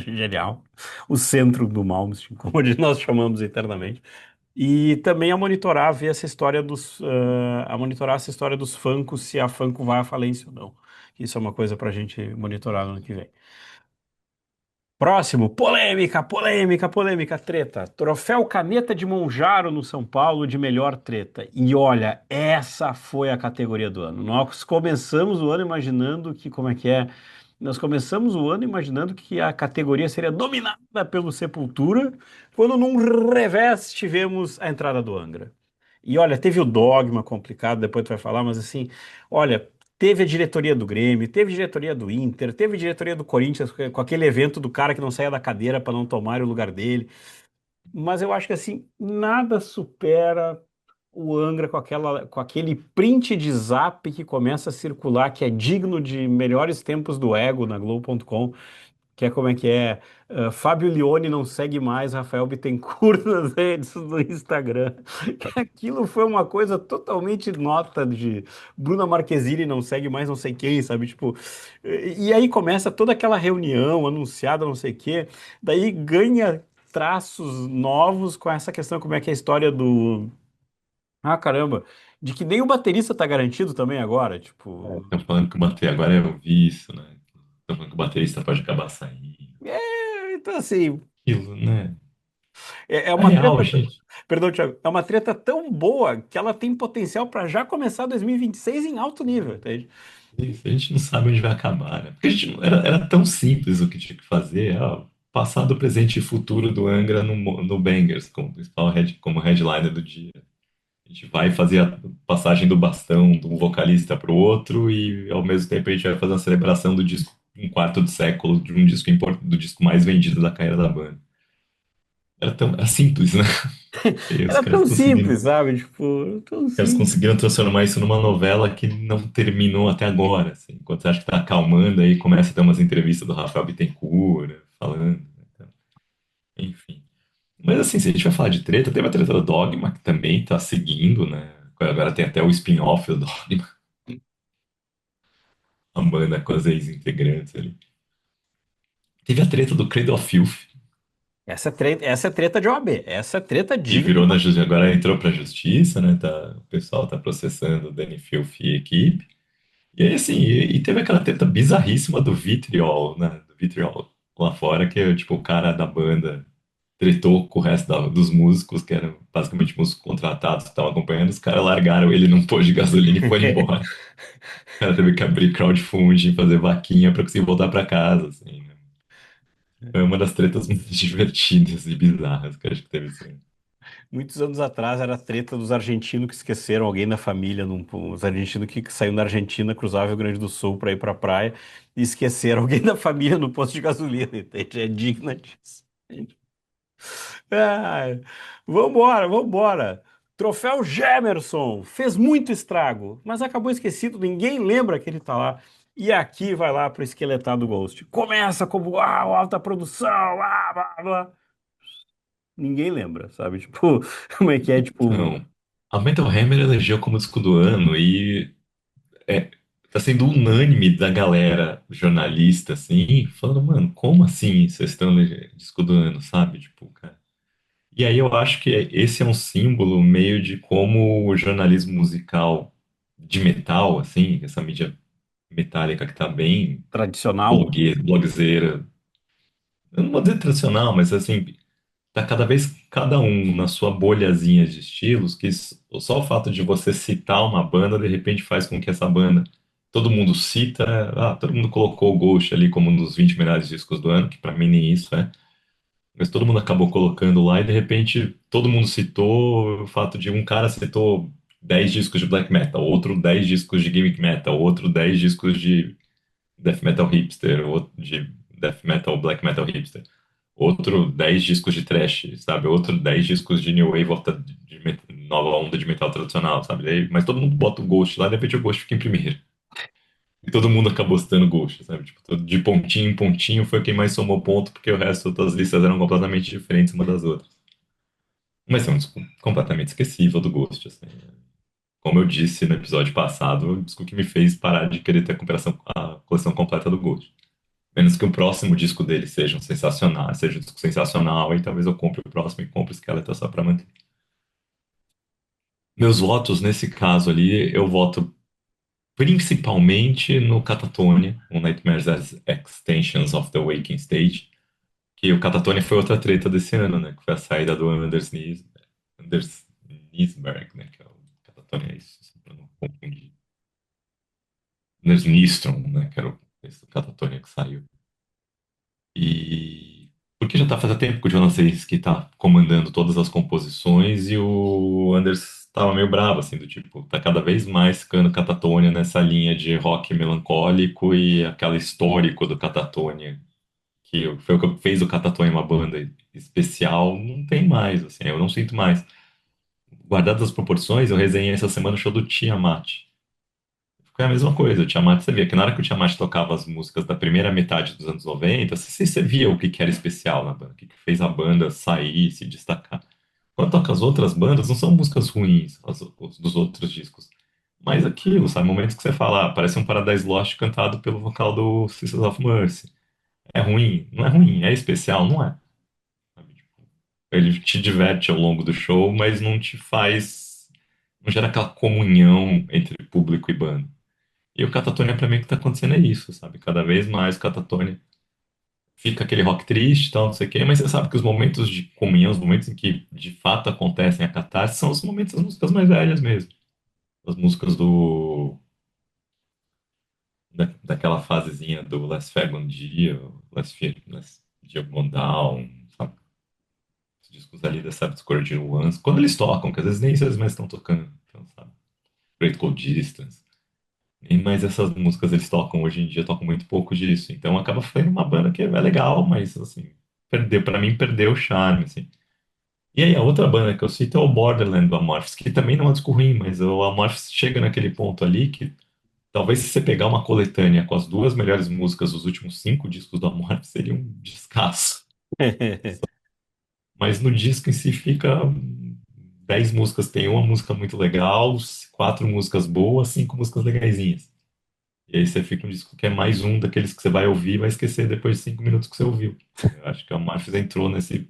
Genial. O centro do Malmsteen, como nós chamamos internamente. E também a monitorar, ver essa história a monitorar essa história dos Funkos, se a Funko vai à falência ou não. Isso é uma coisa para a gente monitorar no ano que vem. Próximo, polêmica, polêmica, polêmica, treta. Troféu Caneta de Monjaro no São Paulo de melhor treta. E olha, essa foi a categoria do ano. Nós começamos o ano imaginando que, como é que é? Nós começamos o ano imaginando que a categoria seria dominada pelo Sepultura, quando num revés tivemos a entrada do Angra. E olha, teve o dogma complicado, depois tu vai falar, mas assim, olha, teve a diretoria do Grêmio, teve diretoria do Inter, teve diretoria do Corinthians com aquele evento do cara que não saía da cadeira para não tomar o lugar dele. Mas eu acho que assim, nada supera o Angra com aquele print de zap que começa a circular, que é digno de melhores tempos do Ego na Globo.com, que é como é que é. Fábio Lione não segue mais Rafael Bittencourt nas redes do Instagram. Que aquilo foi uma coisa totalmente nota de Bruna Marquezine não segue mais não sei quem, sabe? Tipo, e aí começa toda aquela reunião anunciada, não sei o quê, daí ganha traços novos com essa questão, como é que é a história do. Ah, caramba, de que nem o baterista tá garantido também agora, tipo. Estão falando que o bater agora eu vi isso, né? Estão falando que o baterista pode acabar saindo. Então assim, Aquilo, né? é É uma real, treta. gente. Perdão, Thiago. É uma treta tão boa que ela tem potencial para já começar 2026 em alto nível, entende? Isso, a gente não sabe onde vai acabar, né? Porque a gente era tão simples o que tinha que fazer. Passado, presente e futuro do Angra no Bangers, como principal como headliner do dia. A gente vai fazer a passagem do bastão de um vocalista para o outro e, ao mesmo tempo, a gente vai fazer uma celebração do disco, um quarto de século de um disco do disco mais vendido da carreira da banda. Era simples, né? E os Era caras tão conseguiram. simples, sabe? Tipo, tão Eles simples. conseguiram transformar isso numa novela que não terminou até agora, assim. Enquanto você acha que tá acalmando, aí começa a ter umas entrevistas do Rafael Bittencourt, né, falando, né, então, enfim. Mas assim, se a gente vai falar de treta, teve a treta do Dogma, que também tá seguindo, né? Agora tem até o spin-off do Dogma, a banda com as ex-integrantes ali. Teve a treta do Cradle of Filth, Essa é treta de OAB. Essa é treta que digna. virou na justiça, agora entrou pra justiça, né? Tá, o pessoal tá processando o Danny Filth e a equipe. E aí, assim, e teve aquela treta bizarríssima do Vitriol, né? Do Vitriol lá fora, que é tipo o cara da banda tretou com o resto dos músicos, que eram basicamente músicos contratados que estavam acompanhando, os caras largaram ele num posto de gasolina e foram embora. O cara teve que abrir crowdfunding, fazer vaquinha pra conseguir voltar pra casa, assim, né? Foi uma das tretas mais divertidas e bizarras que eu acho que teve esse ano. Muitos anos atrás era a treta dos argentinos que esqueceram alguém da família, os argentinos que saíram da Argentina, cruzavam o Rio Grande do Sul para ir para a praia e esqueceram alguém da família no posto de gasolina, entende? É digna disso. Ai, vambora, vambora. Troféu Gemerson fez muito estrago, mas acabou esquecido, ninguém lembra que ele tá lá. E aqui vai lá pro esqueletado Ghost. Começa como alta produção, blá, blá, blá. Ninguém lembra, sabe? Tipo, como é que é? Tipo, Então, a Metal Hammer elegeu como disco do ano e é, tá sendo unânime da galera jornalista, assim, falando, mano, como assim vocês estão disco do ano, sabe? Tipo, cara. E aí eu acho que esse é um símbolo meio de como o jornalismo musical de metal, assim, essa mídia metálica que tá bem tradicional. blogzeira, eu não vou dizer tradicional, mas assim, tá cada vez cada um na sua bolhazinha de estilos, que só o fato de você citar uma banda, de repente faz com que essa banda, todo mundo cita, todo mundo colocou o Ghost ali como um dos 20 melhores discos do ano, que pra mim nem isso é. Mas todo mundo acabou colocando lá e de repente todo mundo citou o fato de um cara citou 10 discos de black metal, outro 10 discos de gimmick metal, outro 10 discos de death metal hipster, outro de death metal, black metal hipster, outro 10 discos de thrash, sabe? Outro 10 discos de new wave nova onda de metal tradicional, sabe? Mas todo mundo bota o Ghost lá, de repente o Ghost fica em primeiro. E todo mundo acabou citando Ghost, sabe? Tipo, de pontinho em pontinho foi quem mais somou ponto, porque o resto das listas eram completamente diferentes uma das outras. Mas é um disco completamente esquecível do Ghost, assim. Como eu disse no episódio passado, o disco que me fez parar de querer ter a coleção completa do Ghost. Menos que o próximo disco dele seja um disco sensacional, e talvez eu compre o próximo e compre o Skeleton só pra manter. Meus votos nesse caso ali, eu voto principalmente no Catatonia, o Nightmares as Extensions of the Waking Stage, que o Catatonia foi outra treta desse ano, né? Que foi a saída do Anders Nisberg, né? Que é o Catatonia, é isso, só pra não confundir. Anders Nystrom, né? Que era esse Catatonia que saiu. E porque já tá faz tempo que o Jonas que tá comandando todas as composições e o Anders tava meio bravo, assim, do tipo, tá cada vez mais ficando Catatonia nessa linha de rock melancólico e aquela histórico do Catatonia, que foi o que fez o Catatonia uma banda especial, não tem mais, assim, eu não sinto mais. Guardadas as proporções, eu resenhei essa semana o show do Tiamat. Foi a mesma coisa, o Tiamat, você via que na hora que o Tiamat tocava as músicas da primeira metade dos anos 90, você via o que que era especial na banda, o que que fez a banda sair, se destacar. Quando toca as outras bandas, não são músicas ruins, os dos outros discos. Mas aquilo, sabe, momentos que você fala, parece um Paradise Lost cantado pelo vocal do Sisters of Mercy. É ruim? Não é ruim, é especial? Não é. Sabe, tipo, ele te diverte ao longo do show, mas não te faz, não gera aquela comunhão entre público e banda. E o Catatonia, pra mim, o que tá acontecendo é isso, sabe? Cada vez mais o Catatonia fica aquele rock triste e tal, não sei o quê, mas você sabe que os momentos de comunhão, os momentos em que de fato acontecem a catarse, são os momentos das músicas mais velhas mesmo. As músicas daquela fasezinha do Last Fag on Dia, Last Dia Gone Down, sabe? Os discos ali dessa Discord de Ones, quando eles tocam, que às vezes nem eles mais estão tocando, então, sabe? Great Cold Distance. Mas essas músicas eles tocam hoje em dia, tocam muito pouco disso. Então acaba sendo uma banda que é legal, mas assim, para mim perdeu o charme, assim. E aí a outra banda que eu cito é o Borderland do Amorphis, que também não é um disco ruim, mas o Amorphis chega naquele ponto ali que talvez se você pegar uma coletânea com as duas melhores músicas dos últimos 5 discos do Amorphis, seria um descasso. Mas no disco em si fica 10 músicas, tem uma música muito legal, 4 músicas boas, 5 músicas legaisinhas. E aí você fica um disco que é mais um daqueles que você vai ouvir e vai esquecer depois de 5 minutos que você ouviu. Eu acho que a Marfis entrou nesse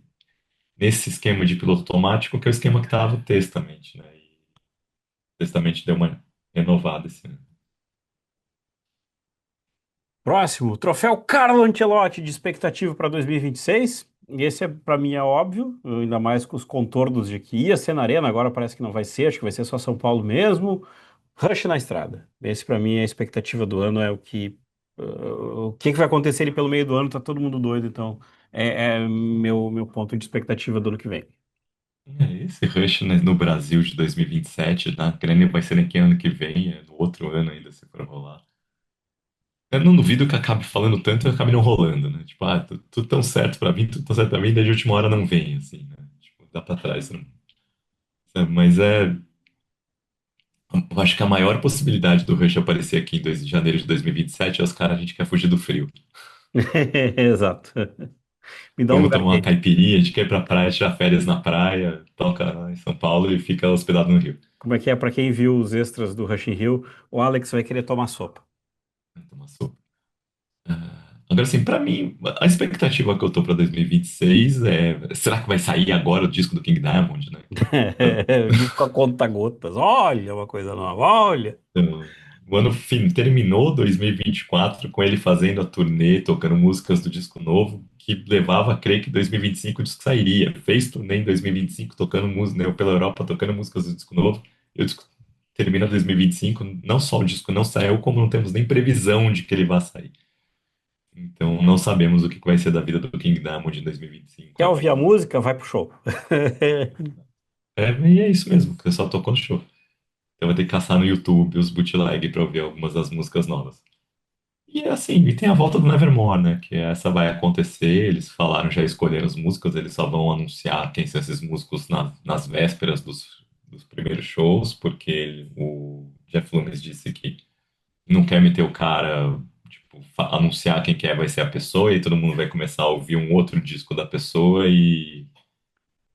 esquema de piloto automático, que é o esquema que estava o Testament, né? E o Testament deu uma renovada esse ano. Próximo, troféu Carlo Ancelotti de expectativa para 2026. E esse para mim é óbvio, ainda mais com os contornos de que ia ser na Arena, agora parece que não vai ser, acho que vai ser só São Paulo mesmo. Rush na estrada. Esse para mim é a expectativa do ano, é o que vai acontecer ali pelo meio do ano, tá todo mundo doido, então é meu ponto de expectativa do ano que vem. Esse Rush, né, no Brasil de 2027, na Ucrânia vai ser daqui ano que vem, no outro ano ainda, se for rolar. Eu não duvido que acabe falando tanto e acabe não rolando, né? Tipo, tudo tão certo pra mim, tudo tão certo pra mim, daí de última hora não vem, assim, né? Tipo, dá pra trás. Não... Mas eu acho que a maior possibilidade do Rush aparecer aqui em janeiro de 2027 é os caras, a gente quer fugir do frio. Exato. Me dá um Vamos lugar tomar uma quente. caipirinha, a gente quer ir pra praia, tirar férias na praia, toca lá em São Paulo e fica hospedado no Rio. Como é que é? Para quem viu os extras do Rush in Rio, o Alex vai querer tomar sopa. Tomar sopa. Agora, assim, pra mim, a expectativa que eu tô pra 2026 é. Será que vai sair agora o disco do King Diamond, né? Disco a conta-gotas. Olha uma coisa nova, olha. Então, o ano terminou 2024 com ele fazendo a turnê, tocando músicas do disco novo. que levava a crer que 2025 o disco sairia. Fez turnê em 2025 tocando música, né, pela Europa, tocando músicas do disco novo. E o disco termina 2025, não só o disco não saiu, como não temos nem previsão de que ele vá sair. Então não sabemos o que vai ser da vida do King Diamond em 2025 Quer ouvir a ainda. música? Vai pro show. E é isso mesmo, que só tocou no show. Então vai ter que caçar no YouTube os bootleg pra ouvir algumas das músicas novas. E é assim, e tem a volta do Nevermore, né? Que essa vai acontecer. Eles falaram, já escolheram os músicos, eles só vão anunciar quem são esses músicos nas vésperas dos primeiros shows, porque o Jeff Loomis disse que não quer meter o cara, tipo, anunciar quem que vai ser a pessoa, e todo mundo vai começar a ouvir um outro disco da pessoa, e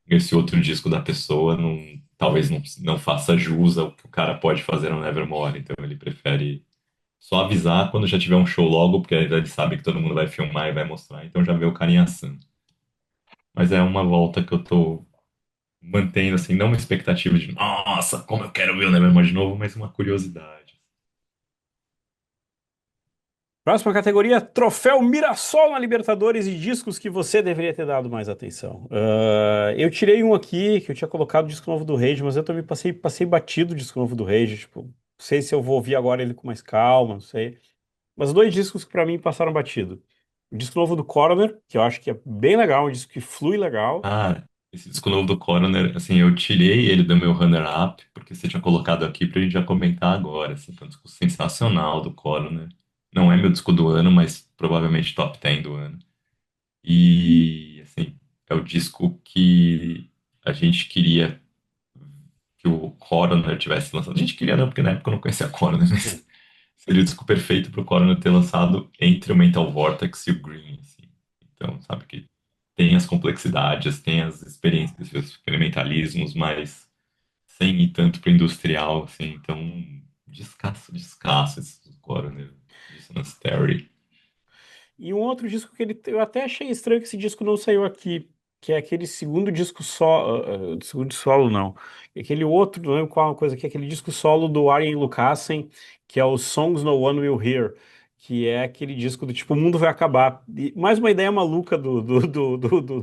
esse outro disco da pessoa talvez não faça jus ao que o cara pode fazer no Nevermore. Então ele prefere só avisar quando já tiver um show logo, porque aí ele sabe que todo mundo vai filmar e vai mostrar, então já vê o cara em ação. Mas é uma volta que eu tô mantendo, assim, não uma expectativa de, nossa, como eu quero ver o Nevermore de novo, mas uma curiosidade. Próxima categoria, Troféu Mirassol na Libertadores e discos que você deveria ter dado mais atenção. Eu tirei um aqui que eu tinha colocado o disco novo do Rage, mas eu também passei batido o disco novo do Rage. Tipo, não sei se eu vou ouvir agora ele com mais calma, não sei. Mas dois discos que pra mim passaram batido. O disco novo do Coroner, que eu acho que é bem legal, um disco que flui legal. Ah, esse disco novo do Coroner, assim, eu tirei ele do meu runner-up, porque você tinha colocado aqui pra gente já comentar agora, assim, que é um disco sensacional do Coroner. Não é meu disco do ano, mas provavelmente top 10 do ano. E, assim, é o disco que a gente queria que o Coroner tivesse lançado. A gente queria não, porque na época eu não conhecia Coroner, mas seria o disco perfeito para o Coroner ter lançado entre o Mental Vortex e o Green, assim. Então, sabe que tem as complexidades, tem as experiências, os experimentalismos, mas sem ir tanto para industrial, assim. Então, descasso esse Coroner, Dissonance Theory. E um outro disco que eu até achei estranho que esse disco não saiu aqui, que é aquele segundo disco segundo solo não, aquele outro, não lembro qual é uma coisa, que é aquele disco solo do Arjen Lucassen, que é o Songs No One Will Hear, que é aquele disco do tipo, o mundo vai acabar. E mais uma ideia maluca do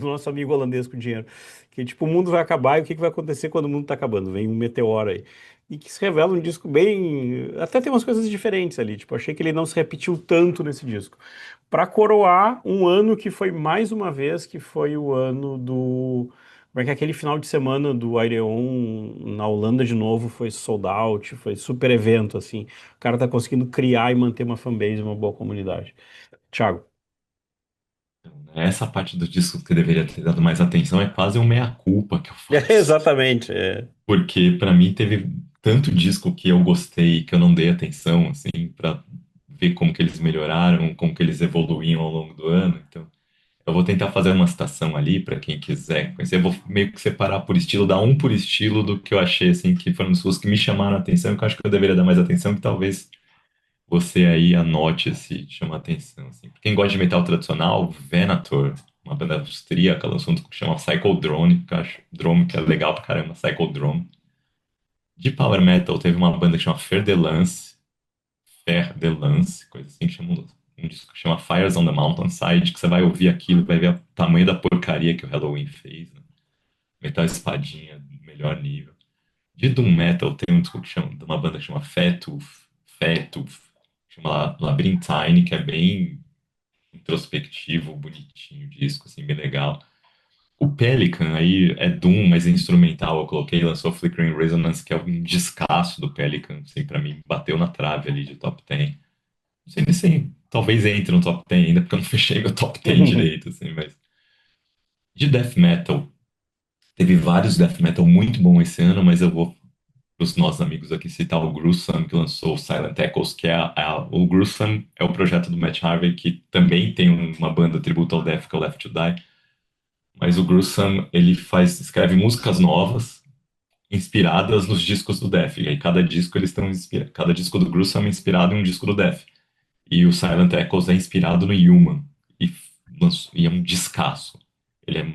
nosso amigo holandês com dinheiro, que tipo, o mundo vai acabar e o que que vai acontecer quando o mundo tá acabando? Vem um meteoro aí. E que se revela um disco bem. Até tem umas coisas diferentes ali. Tipo, achei que ele não se repetiu tanto nesse disco para coroar um ano que foi mais uma vez, que foi o ano do. Como é que aquele final de semana do Aireon na Holanda de novo foi sold out, foi super evento, assim. O cara tá conseguindo criar e manter uma fanbase, uma boa comunidade. Thiago. Essa parte do disco que eu deveria ter dado mais atenção é quase um meia-culpa que eu faço. Exatamente. É. Porque pra mim teve tanto disco que eu gostei que eu não dei atenção, assim, pra ver como que eles melhoraram, como que eles evoluíam ao longo do ano. Então, eu vou tentar fazer uma citação ali pra quem quiser conhecer. Eu vou meio que separar por estilo, dar um por estilo do que eu achei, assim, que foram as coisas que me chamaram a atenção e que eu acho que eu deveria dar mais atenção, que talvez você aí anote se chama atenção, assim. Pra quem gosta de metal tradicional, Venator, uma banda austríaca, lançou um disco que chama Psychodrome, que eu acho drone, que é legal pra caramba, Psychodrome. De power metal, teve uma banda que chama Fer de Lance, coisa assim, que chama um disco que chama Fires on the Mountainside, que você vai ouvir aquilo, vai ver o tamanho da porcaria que o Halloween fez, né? Metal espadinha, melhor nível. De Doom Metal, tem um disco que chama, de uma banda que chama Fetuf, chama Labyrinthine, que é bem introspectivo, bonitinho o disco, assim, bem legal. O Pelican aí é Doom, mas é instrumental. Eu coloquei, lançou Flickering Resonance, que é um descasso do Pelican, assim, pra mim, bateu na trave ali de top 10. Não sei nem se talvez entre no top 10 ainda, porque eu não fechei meu top 10 direito, assim, mas. De Death Metal, teve vários Death Metal muito bom esse ano, mas eu vou para os nossos amigos aqui citar o Gruesome, que lançou o Silent Echoes, que é o Gruesome é o projeto do Matt Harvey, que também tem uma banda tributo ao Death, que é o Left to Die. Mas o Gruesome, ele escreve músicas novas, inspiradas nos discos do Def. E aí cada disco do Gruesome é inspirado em um disco do Def. E o Silent Echoes é inspirado no Human. E, e é um descasso. Ele é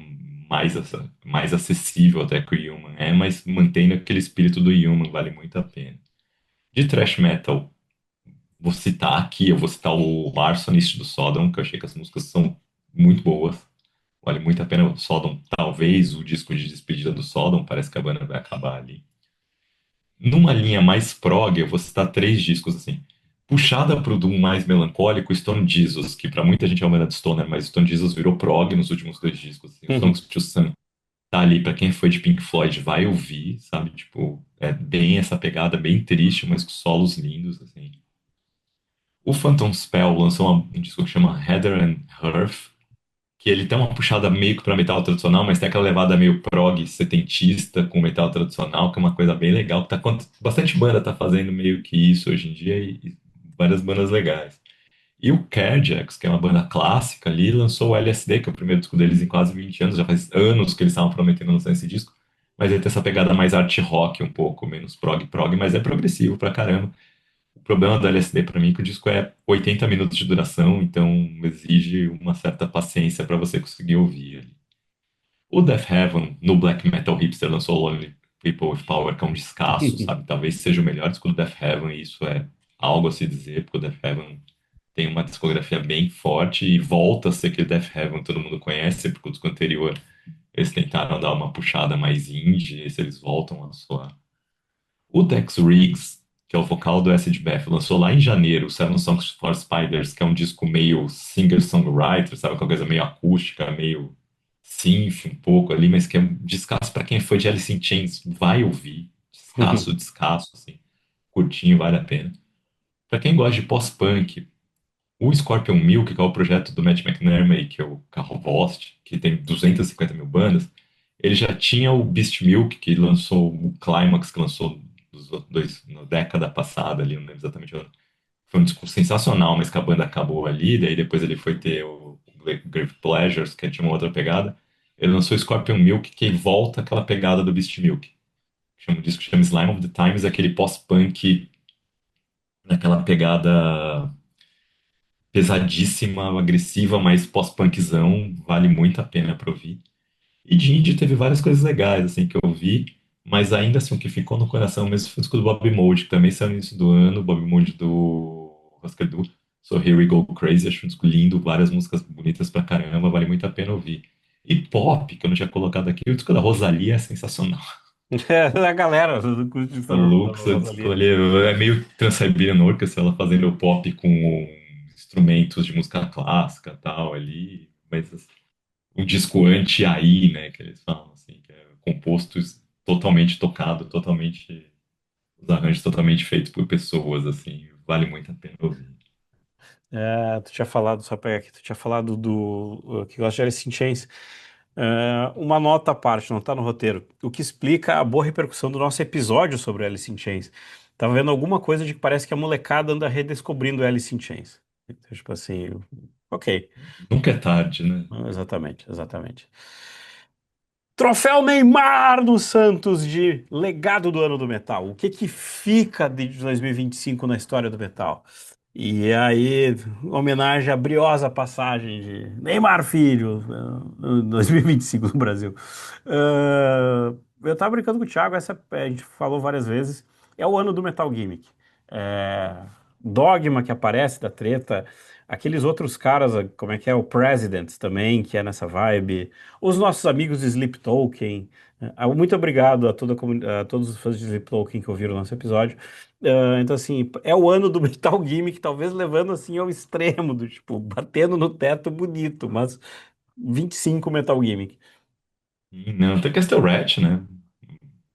mais acessível até que o Human é, mas mantendo aquele espírito do Human, vale muito a pena. De thrash metal, vou citar aqui, eu vou citar o Arsonist do Sodom, que eu achei que as músicas são muito boas. Vale muito a pena o Sodom, talvez o disco de despedida do Sodom, parece que a banda vai acabar ali. Numa linha mais prog, eu vou citar três discos assim. Puxada pro Doom mais melancólico, Stone Jesus, que pra muita gente é uma banda de stoner, mas Stone Jesus virou prog nos últimos dois discos. Assim. O Songs to Sun tá ali pra quem foi de Pink Floyd vai ouvir, sabe? Tipo, é bem essa pegada, bem triste, mas com solos lindos, assim. O Phantom Spell lançou um disco que chama Heather and Earth, que ele tem uma puxada meio que pra metal tradicional, mas tem aquela levada meio prog setentista com metal tradicional, que é uma coisa bem legal, que bastante banda tá fazendo meio que isso hoje em dia e várias bandas legais. E o Cardiacs, que é uma banda clássica ali, lançou o LSD, que é o primeiro disco deles em quase 20 anos, já faz anos que eles estavam prometendo lançar esse disco, mas ele tem essa pegada mais art rock um pouco, menos prog, mas é progressivo pra caramba. O problema do LSD para mim é que o disco é 80 minutos de duração, então exige uma certa paciência para você conseguir ouvir ele. O Death Heaven, no Black Metal Hipster, lançou Lonely People with Power, que é um descasso, sabe? Talvez seja o melhor disco do Death Heaven, e isso é algo a se dizer, porque o Death Heaven tem uma discografia bem forte e volta a ser aquele Death Heaven que todo mundo conhece, porque o disco anterior eles tentaram dar uma puxada mais indie, esse eles voltam a sua. O Dex Riggs, que é o vocal do Acid Bath, lançou lá em janeiro o Seven Songs for Spiders, que é um disco meio singer-songwriter, sabe? Uma coisa meio acústica, meio synth um pouco ali, mas que é um descasso para quem foi de Alice in Chains, vai ouvir. Descasso, descasso, assim. Curtinho, vale a pena. Para quem gosta de pós-punk, o Scorpion Milk, que é o projeto do Matt McNamara, que é o Carro Vost, que tem 250 mil bandas, ele já tinha o Beast Milk, que lançou o Climax, que lançou na década passada, ali, não lembro exatamente o ano. Foi um disco sensacional, mas que a banda acabou ali, daí depois ele foi ter o Grave Pleasures, que tinha uma outra pegada. Ele lançou o Scorpion Milk, que volta aquela pegada do Beast Milk. Chama, o disco chama Slime of the Times, aquele pós-punk, naquela pegada pesadíssima, agressiva, mas pós-punkzão, vale muito a pena pra ouvir. E de indie teve várias coisas legais, assim, que eu vi, mas ainda assim, o que ficou no coração mesmo foi o disco do Bob Mould, que também saiu no início do ano, Bob Mould do Husker Du, So Here We Go Crazy, acho um disco lindo, várias músicas bonitas pra caramba, vale muito a pena ouvir. E pop, que eu não tinha colocado aqui, o disco da Rosalía é sensacional. É, a galera do curso de A da Lux, o disco Rosalía. ali é meio Trans-Siberian Orchestra, ela fazendo pop com instrumentos de música clássica e tal ali, mas assim, um disco anti-AI, né, que eles falam, assim, que é composto totalmente tocado, totalmente, os arranjos totalmente feitos por pessoas, assim, vale muito a pena ouvir. É, tu tinha falado, só pegar aqui, tu tinha falado do que gosta de Alice in Chains. É, uma nota à parte, não tá no roteiro. O que explica a boa repercussão do nosso episódio sobre Alice in Chains. Tava vendo alguma coisa de que parece que a molecada anda redescobrindo Alice in Chains. Então, tipo assim, ok. Nunca é tarde, né? Exatamente, exatamente. Troféu Neymar do Santos de legado do ano do metal. O que que fica de 2025 na história do metal? E aí, homenagem à briosa passagem de Neymar Filho, 2025 no Brasil. Eu tava brincando com o Thiago, a gente falou várias vezes, é o ano do Metal Gimmick. É, Dogma que aparece da treta, aqueles outros caras, como é que é? O President também, que é nessa vibe. Os nossos amigos de Sleep Token. Muito obrigado a, a todos os fãs de Sleep Token que ouviram o nosso episódio. Então, assim, é o ano do Metal Gimmick, talvez levando assim ao extremo, do tipo, batendo no teto bonito, mas 25 Metal Gimmick. E não, tem Castle Rat, né?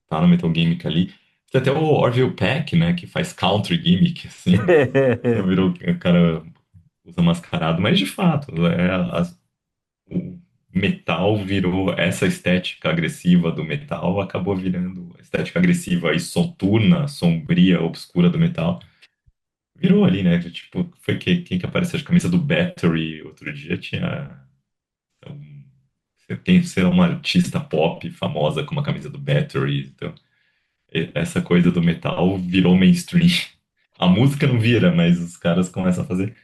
Tá no Metal Gimmick ali. Tem até o Orville Peck, né, que faz country gimmick, assim. Já virou o cara usa mascarado, mas de fato, o metal virou essa estética agressiva do metal, acabou virando a estética agressiva e soturna, sombria, obscura do metal. Virou ali, né? Tipo, foi quem que apareceu de camisa do Battery outro dia tinha. um- Você tem que ser uma artista pop famosa com uma camisa do Battery. Então, essa coisa do metal virou mainstream. A música não vira, mas os caras começam a fazer.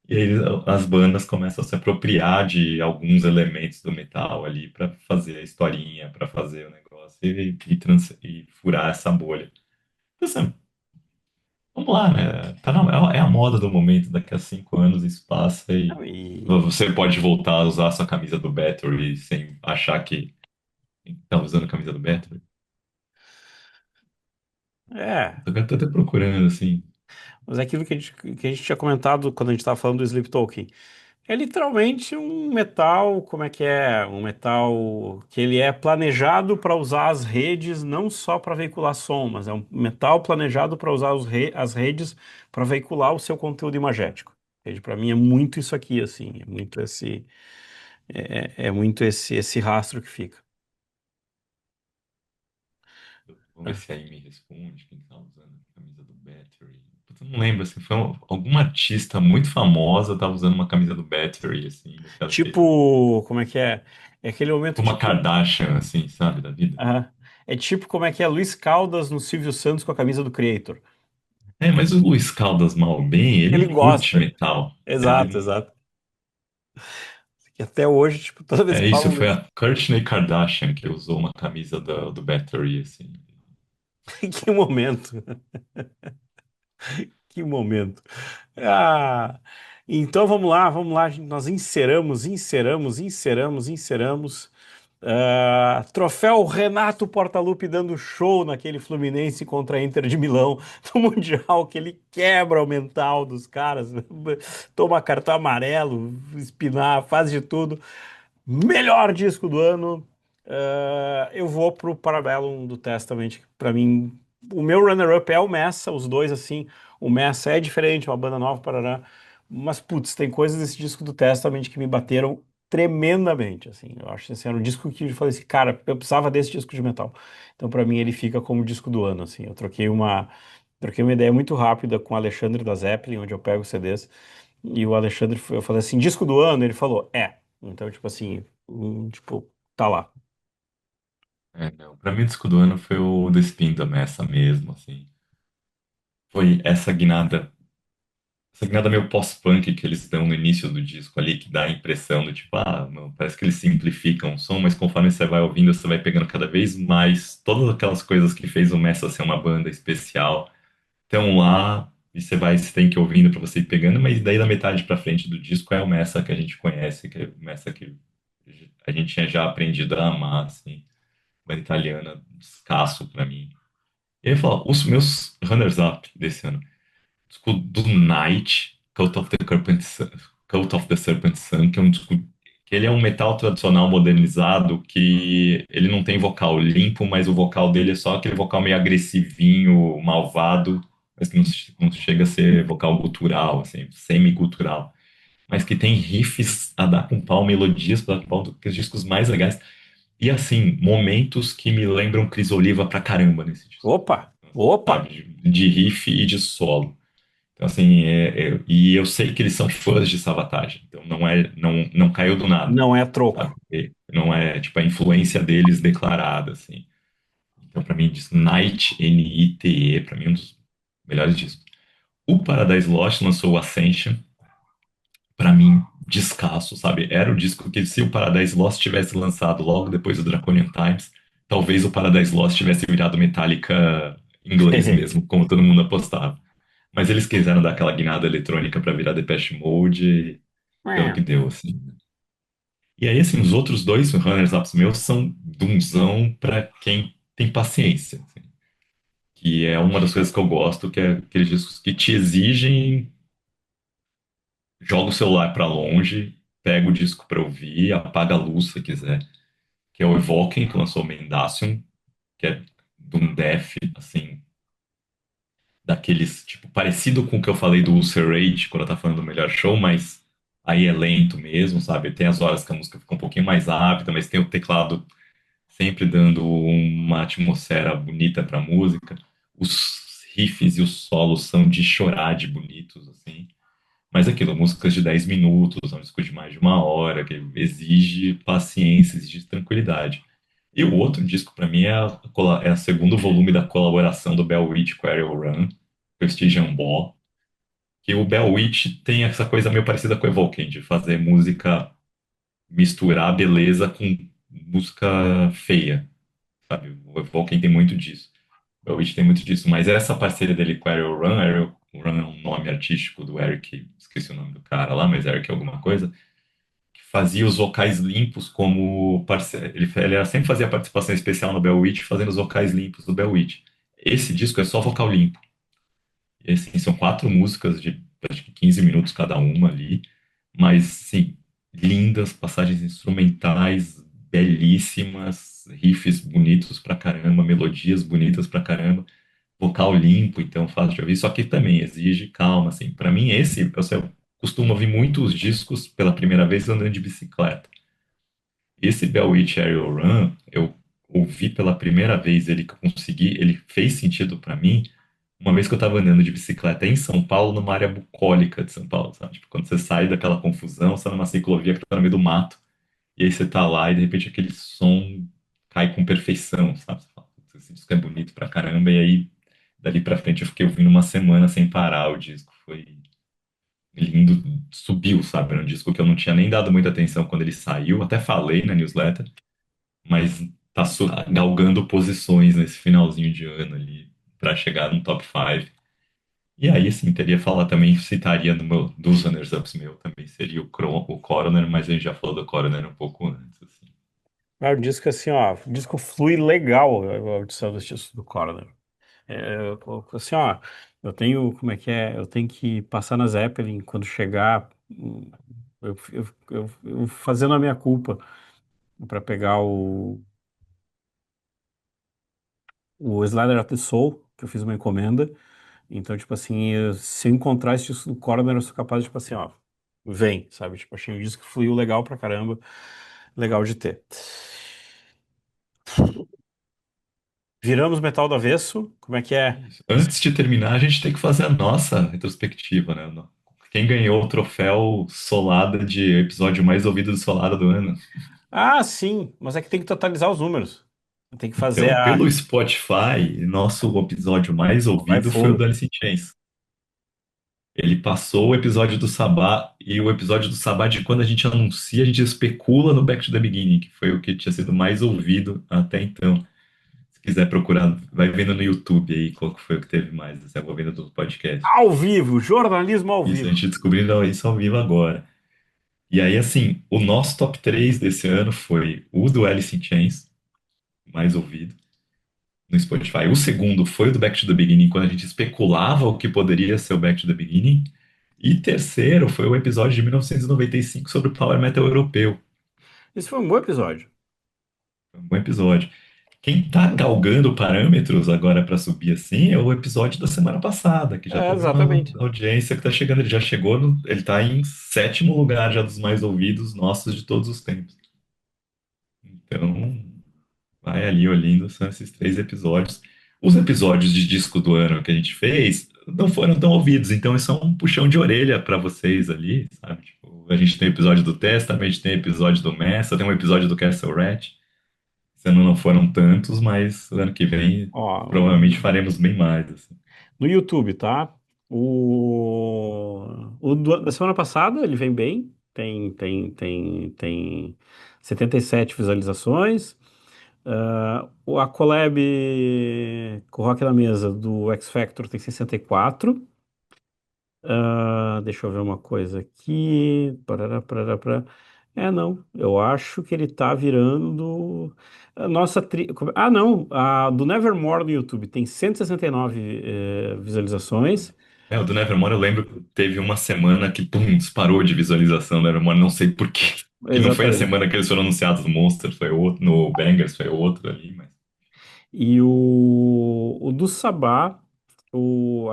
E aí as bandas começam a se apropriar de alguns elementos do metal ali para fazer a historinha, para fazer o negócio e furar essa bolha. Então, assim, vamos lá, né? É a moda do momento. Daqui a 5 anos isso passa e Não, e você pode voltar a usar a sua camisa do Battery sem achar que tá usando a camisa do Battery. é, Tô até procurando, assim. mas é aquilo que a gente tinha comentado quando a gente estava falando do Sleep Talking. É literalmente um metal, como é que é? Um metal que ele é planejado para usar as redes não só para veicular som, mas é um metal planejado para usar as redes para veicular o seu conteúdo imagético. Para mim é muito isso aqui, assim, é muito esse rastro que fica. Vamos ver se a Amy responde, quem tá usando a camisa do Battery. Puta, eu não lembro, assim, alguma artista muito famosa tava usando uma camisa do Battery, assim, daquelas que... Tipo, como é que é? É aquele momento Tipo uma tipo, Kardashian, assim, sabe, da vida. aham. É tipo como é que é Luiz Caldas no Silvio Santos com a camisa do Creator. É, mas o Luiz Caldas Malbem, Ele ele curte gosta. metal. Ele Exato, não... exato. Que até hoje, tipo, toda vez É que isso, falam foi desse. a Kourtney Kardashian que usou uma camisa do Battery, assim. Que momento, que momento. Ah, então vamos lá, nós enceramos. Troféu Renato Portaluppi dando show naquele Fluminense contra a Inter de Milão no Mundial, que ele quebra o mental dos caras, toma cartão amarelo, espinar, faz de tudo. Melhor disco do ano. Eu vou pro Parabellum do Testament. Pra mim, o meu runner-up é o Messa, os dois assim. O Messa é diferente, é uma banda nova, parará. Mas, putz, tem coisas desse disco do Testament que me bateram tremendamente, assim. Eu acho que esse era um disco que eu falei assim, cara, eu precisava desse disco de metal. Então, pra mim, ele fica como disco do ano, assim. Eu troquei uma ideia muito rápida com o Alexandre da Zeppelin, onde eu pego os CDs. E o Alexandre, eu falei assim, disco do ano? Ele falou, é. Então, tipo assim, tipo, tá lá. É, não, pra mim o disco do ano foi o The Spin da Messa mesmo, assim. Foi essa guinada meio pós-punk que eles dão no início do disco ali, que dá a impressão do tipo, ah, não, parece que eles simplificam o som, mas conforme você vai ouvindo, você vai pegando cada vez mais todas aquelas coisas que fez o Messa ser uma banda especial estão lá, e você tem que ir ouvindo pra você ir pegando, mas daí da metade pra frente do disco é o Messa que a gente conhece, que é o Messa que a gente tinha já aprendido a amar, assim, banda italiana, escasso pra mim. E aí, fala, os meus runners-up desse ano. Disco do Night, Cult of the Serpent Sun, que é um disco que ele é um metal tradicional modernizado, que ele não tem vocal limpo, mas o vocal dele é só aquele vocal meio agressivinho, malvado, mas que não chega a ser vocal gutural, assim, semi-gutural, mas que tem riffs a dar com pau, melodias para dar com pau, que os discos mais legais. E assim, momentos que me lembram Cris Oliva pra caramba nesse disco, Opa, opa, sabe? De riff e de solo. Então, assim, e eu sei que eles são fãs de Savatage, então não caiu do nada, não é troco. sabe? E não é, tipo, a influência deles declarada, assim. Então, pra mim, diz Night, Nite, pra mim, é um dos melhores discos. O Paradise Lost lançou o Ascension, pra mim, descasso, sabe? Era o disco que, se o Paradise Lost tivesse lançado logo depois do Draconian Times, talvez o Paradise Lost tivesse virado Metallica inglês mesmo, como todo mundo apostava. Mas eles quiseram dar aquela guinada eletrônica pra virar Depeche Mode e deu no que deu, assim. E aí, assim, os outros dois runners-ups meus são dunzão pra quem tem paciência, assim. Que é uma das coisas que eu gosto, que é aqueles discos que te exigem, joga o celular pra longe, pega o disco pra ouvir, apaga a luz se quiser. Que é o Evoking, que lançou o Mendacium, que é Doom Death, assim, daqueles, tipo, parecido com o que eu falei do Ulcer Rage, quando eu tava falando do melhor show, mas aí é lento mesmo, sabe? Tem as horas que a música fica um pouquinho mais rápida, mas tem o teclado sempre dando uma atmosfera bonita pra música. Os riffs e os solos são de chorar de bonitos, assim. Mas aquilo, músicas de 10 minutos, é um disco de mais de 1 hora, que exige paciência, exige tranquilidade. E o outro disco, para mim, é o segundo volume da colaboração do Bell Witch com Ariel Run, Prestigian Ball, que o Bell Witch tem essa coisa meio parecida com o Evoken, de fazer música, misturar beleza com música feia, sabe? O Evoken tem muito disso. O Witch tem muito disso, mas essa parceria dele com o Ariel Run é um nome artístico do Eric, esqueci o nome do cara lá, mas Eric alguma coisa, que fazia os vocais limpos como parceiro. Ele sempre fazia participação especial no Bell Witch, fazendo os vocais limpos do Bell Witch. Esse disco é só vocal limpo. E assim, são quatro músicas de acho que 15 minutos cada uma ali, mas sim, lindas, passagens instrumentais belíssimas, riffs bonitos pra caramba, melodias bonitas pra caramba, vocal limpo, então fácil de ouvir, só que também exige calma, assim. Para mim esse, eu costumo ouvir muitos discos pela primeira vez andando de bicicleta. Esse Bell Witch Aerial Run, eu ouvi pela primeira vez ele que eu consegui, ele fez sentido pra mim uma vez que eu tava andando de bicicleta em São Paulo, numa área bucólica de São Paulo, sabe? Tipo, quando você sai daquela confusão, você tá numa ciclovia que tá no meio do mato, e aí você tá lá e de repente aquele som cai com perfeição, sabe? Você fala, "Putz, esse disco é bonito pra caramba", e aí dali pra frente eu fiquei ouvindo uma semana sem parar o disco. Foi lindo, subiu, sabe? Era um disco que eu não tinha nem dado muita atenção quando ele saiu, até falei na newsletter, mas tá galgando posições nesse finalzinho de ano ali pra chegar no top 5. E aí, assim, teria falar também, citaria no meu, dos runners-ups meu, também seria o Coroner, mas a gente já falou do Coroner um pouco antes, assim. É um disco assim, ó, o disco flui legal a audição dos discos do Coroner. Assim, ó, eu tenho, como é que é? Eu tenho que passar na Zeppelin quando chegar, eu fazendo a minha culpa para pegar o Slider of the Soul, que eu fiz uma encomenda. Então, tipo assim, se eu encontrar esse disco do Coroner, eu sou capaz de, tipo assim, ó, vem, sabe? Tipo, achei um disco que fluiu legal pra caramba, legal de ter. Viramos metal do avesso, como é que é? Isso. Antes de terminar, a gente tem que fazer a nossa retrospectiva, né? Quem ganhou o troféu Solada de episódio mais ouvido do Solada do ano? Ah, sim, mas é que tem que totalizar os números. Tem que fazer Então, a. pelo Spotify, nosso episódio mais Vai ouvido foi o do fundo. Alice in Chains. Ele passou o episódio do Sabá e o episódio do Sabá de quando a gente anuncia, a gente especula no Back to the Beginning, que foi o que tinha sido mais ouvido até então. Se quiser procurar, vai vendo no YouTube aí qual que foi o que teve mais, assim, eu vou vendo do podcast. Ao vivo, jornalismo ao Isso, a vivo. gente descobrindo isso ao vivo agora. E aí, assim, o nosso top 3 desse ano foi o do Alice in Chains, mais ouvido no Spotify. O segundo foi o do Back to the Beginning, quando a gente especulava o que poderia ser o Back to the Beginning. E terceiro foi o episódio de 1995 sobre o Power Metal europeu. Esse foi um bom episódio. Foi um bom episódio. Quem tá galgando parâmetros agora para subir assim é o episódio da semana passada, que já É, teve uma exatamente. audiência que tá chegando, ele já chegou, ele tá em sétimo lugar já dos mais ouvidos nossos de todos os tempos. Então, vai ali olhando, são esses três episódios. Os episódios de disco do ano que a gente fez não foram tão ouvidos, então isso é um puxão de orelha para vocês ali, sabe? Tipo, a gente tem episódio do Testament, tem episódio do Messa, tem um episódio do Castle Rat. Esse ano não foram tantos, mas ano que vem Ó, provavelmente faremos bem mais, assim. no YouTube, tá? Da semana passada ele vem bem. Tem 77 visualizações. A collab com o Rock na Mesa do X Factor tem 64. Deixa eu ver uma coisa aqui. Parará, parará, parará. Não. Eu acho que ele tá virando. A nossa. Não. A do Nevermore no YouTube tem 169 visualizações. É, o do Nevermore eu lembro que teve uma semana que, pum, disparou de visualização do Nevermore, não sei por quê. Que não foi a Exatamente. semana que eles foram anunciados no Monster, foi outro, no Bangers foi outro ali, mas... E o do Sabá,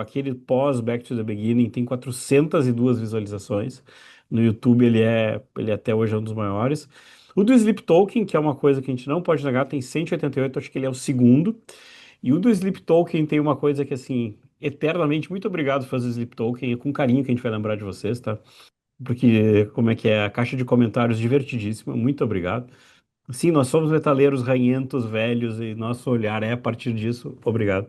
aquele pós Back to the Beginning, tem 402 visualizações. No YouTube ele até hoje é um dos maiores. O do Sleep Token, que é uma coisa que a gente não pode negar, tem 188, acho que ele é o segundo. E o do Sleep Token tem uma coisa que, assim, eternamente, muito obrigado, fãs do Sleep Token, é com carinho que a gente vai lembrar de vocês, tá? Porque, como é que é? A caixa de comentários divertidíssima, muito obrigado. Sim, nós somos metaleiros ranhentos, velhos, e nosso olhar é a partir disso. Obrigado.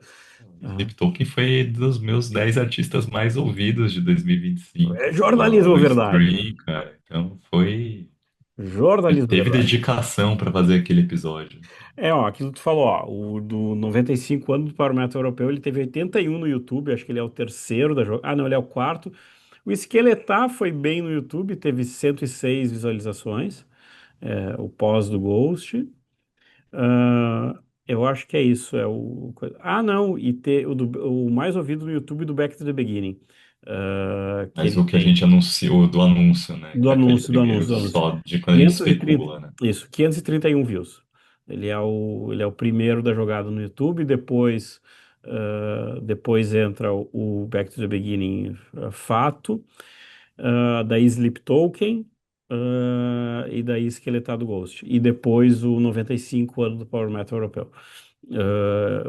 Ah, Sleep Token foi dos meus 10 artistas mais ouvidos de 2025, é assim, lá jornalismo, no verdade. stream, cara. Então foi. Jornalismo Teve verdade. dedicação pra fazer aquele episódio. Ó, aquilo que tu falou, ó, o do 95 anos do Power Metal Europeu, ele teve 81 no YouTube, acho que ele é o terceiro da jogada. Ah, não, ele é o quarto. O Esqueletar foi bem no YouTube, teve 106 visualizações, o pós do Ghost. Ah, eu acho que é isso, é o... Ah, não, e o mais ouvido no YouTube do Back to the Beginning, que Mas ele o que a tem. gente anunciou do anúncio, né? Do Que é aquele anúncio, do primeiro anúncio, do anúncio. só de quando a gente 530, especula, né? isso, 531 views. Ele é o primeiro da jogada no YouTube, depois entra o Back to the Beginning Fato, daí Sleep Token, e daí Esqueletado Ghost. E depois o 95 ano do Power Metal Europeu.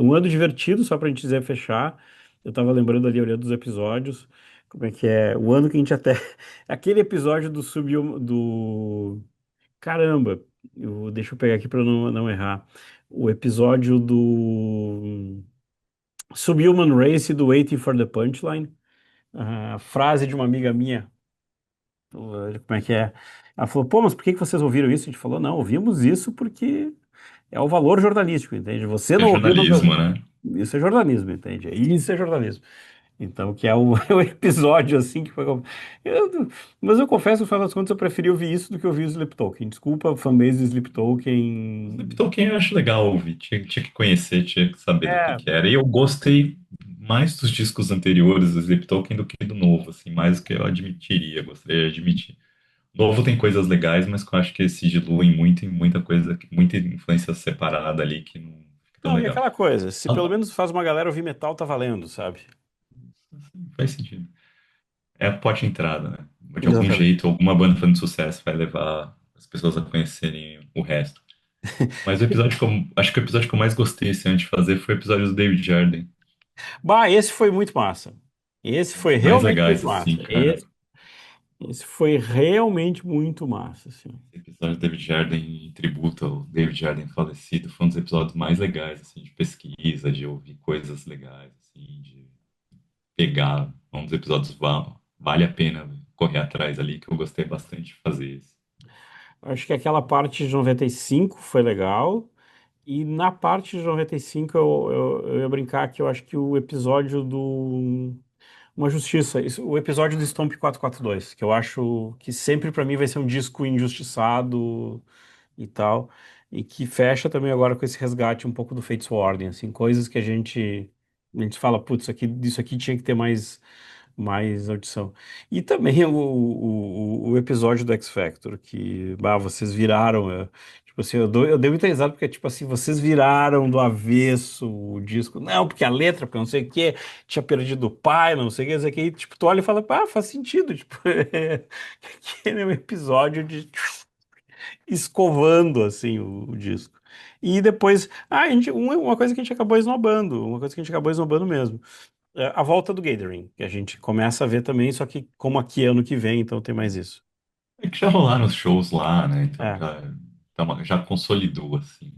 Um ano divertido, só pra gente dizer fechar. Eu tava lembrando ali, olhando dos episódios, como é que é. O ano que a gente até. Aquele episódio do. Caramba, deixa eu pegar aqui pra não errar. O episódio do Subhuman Race do Waiting for the Punchline. A frase de uma amiga minha, como é que é? Ela falou, pô, mas por que que vocês ouviram isso? A gente falou, não, ouvimos isso porque é o valor jornalístico, entende? Você É não ouviu, jornalismo, né? isso é jornalismo, entende? Isso é jornalismo. Então, que é o, é o episódio, assim, que foi... Mas eu confesso, no final das contas, eu preferi ouvir isso do que ouvir o Sleep Token. Desculpa, fanbase do Sleep O Sleep Token. Token eu acho legal ouvir. Tinha que conhecer, tinha que saber do É, que era. E eu gostei mais dos discos anteriores do Sleep Token do que do novo, assim, mais do que eu admitiria, gostaria de admitir. O novo tem coisas legais, mas que eu acho que se diluem muito em muita coisa, muita influência separada ali que não fica tão não, e legal. aquela coisa, se pelo Ah, menos faz uma galera ouvir metal, tá valendo, sabe? assim, faz sentido. É a porta de entrada, né? De algum Exatamente. jeito, alguma banda fazendo sucesso vai levar as pessoas a conhecerem o resto. Mas acho que o episódio que eu mais gostei esse ano de fazer foi o episódio do David Jarden. Bah, esse foi muito massa. Esse Um foi dos mais realmente muito legais, assim, massa. cara. Esse foi realmente muito massa, assim. Esse episódio do David Jarden em tributo ao David Jarden falecido foi um dos episódios mais legais, assim, de pesquisa, de ouvir coisas legais, assim, de pegar. Um dos episódios vale a pena correr atrás ali, que eu gostei bastante de fazer esse. Acho que aquela parte de 95 foi legal. E na parte de 95 eu ia brincar que eu acho que o episódio do Uma Justiça, o episódio do Stomp 442, que eu acho que sempre pra mim vai ser um disco injustiçado e tal, e que fecha também agora com esse resgate um pouco do Fates Warden, assim, coisas que a gente fala, putz, isso aqui tinha que ter mais audição. E também o episódio do X Factor, que, vocês viraram, tipo assim, eu dei muita risada porque, tipo assim, vocês viraram do avesso o disco, não, porque a letra, porque não sei o quê, tinha perdido o pai, não sei o que, não sei o que, e, tipo, tu olha e fala, faz sentido, tipo, aquele é um episódio de escovando, assim, o disco. E depois, uma coisa que a gente acabou esnobando, uma coisa que a gente acabou esnobando mesmo, a volta do Gathering, que a gente começa a ver também, só que como aqui é ano que vem, então tem mais isso. É que já rolaram os shows lá, né? Então É. já consolidou, assim.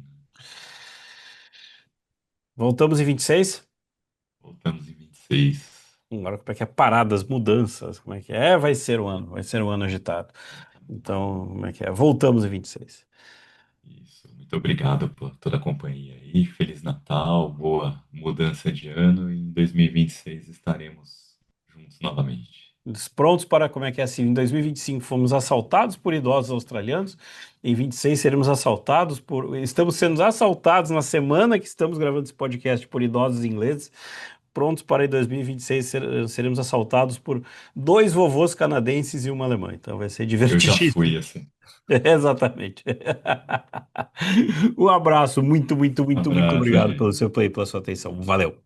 Voltamos em 26. Voltamos em 26. Agora como é que é paradas, mudanças, como é que é? Vai ser um ano agitado. Então, como é que é? Voltamos em 26. Isso. Muito obrigado por toda a companhia aí. Feliz Natal, boa mudança de ano. E em 2026 estaremos juntos novamente. Prontos para, como é que é assim, em 2025 fomos assaltados por idosos australianos, em 26 estamos sendo assaltados na semana que estamos gravando esse podcast por idosos ingleses, prontos para em 2026 seremos assaltados por dois vovôs canadenses e uma alemã, então vai ser Eu já divertidíssimo. fui assim. Exatamente. Um abraço, muito, muito, muito, muito Abraço, obrigado pelo gente. seu play, pela sua atenção, valeu.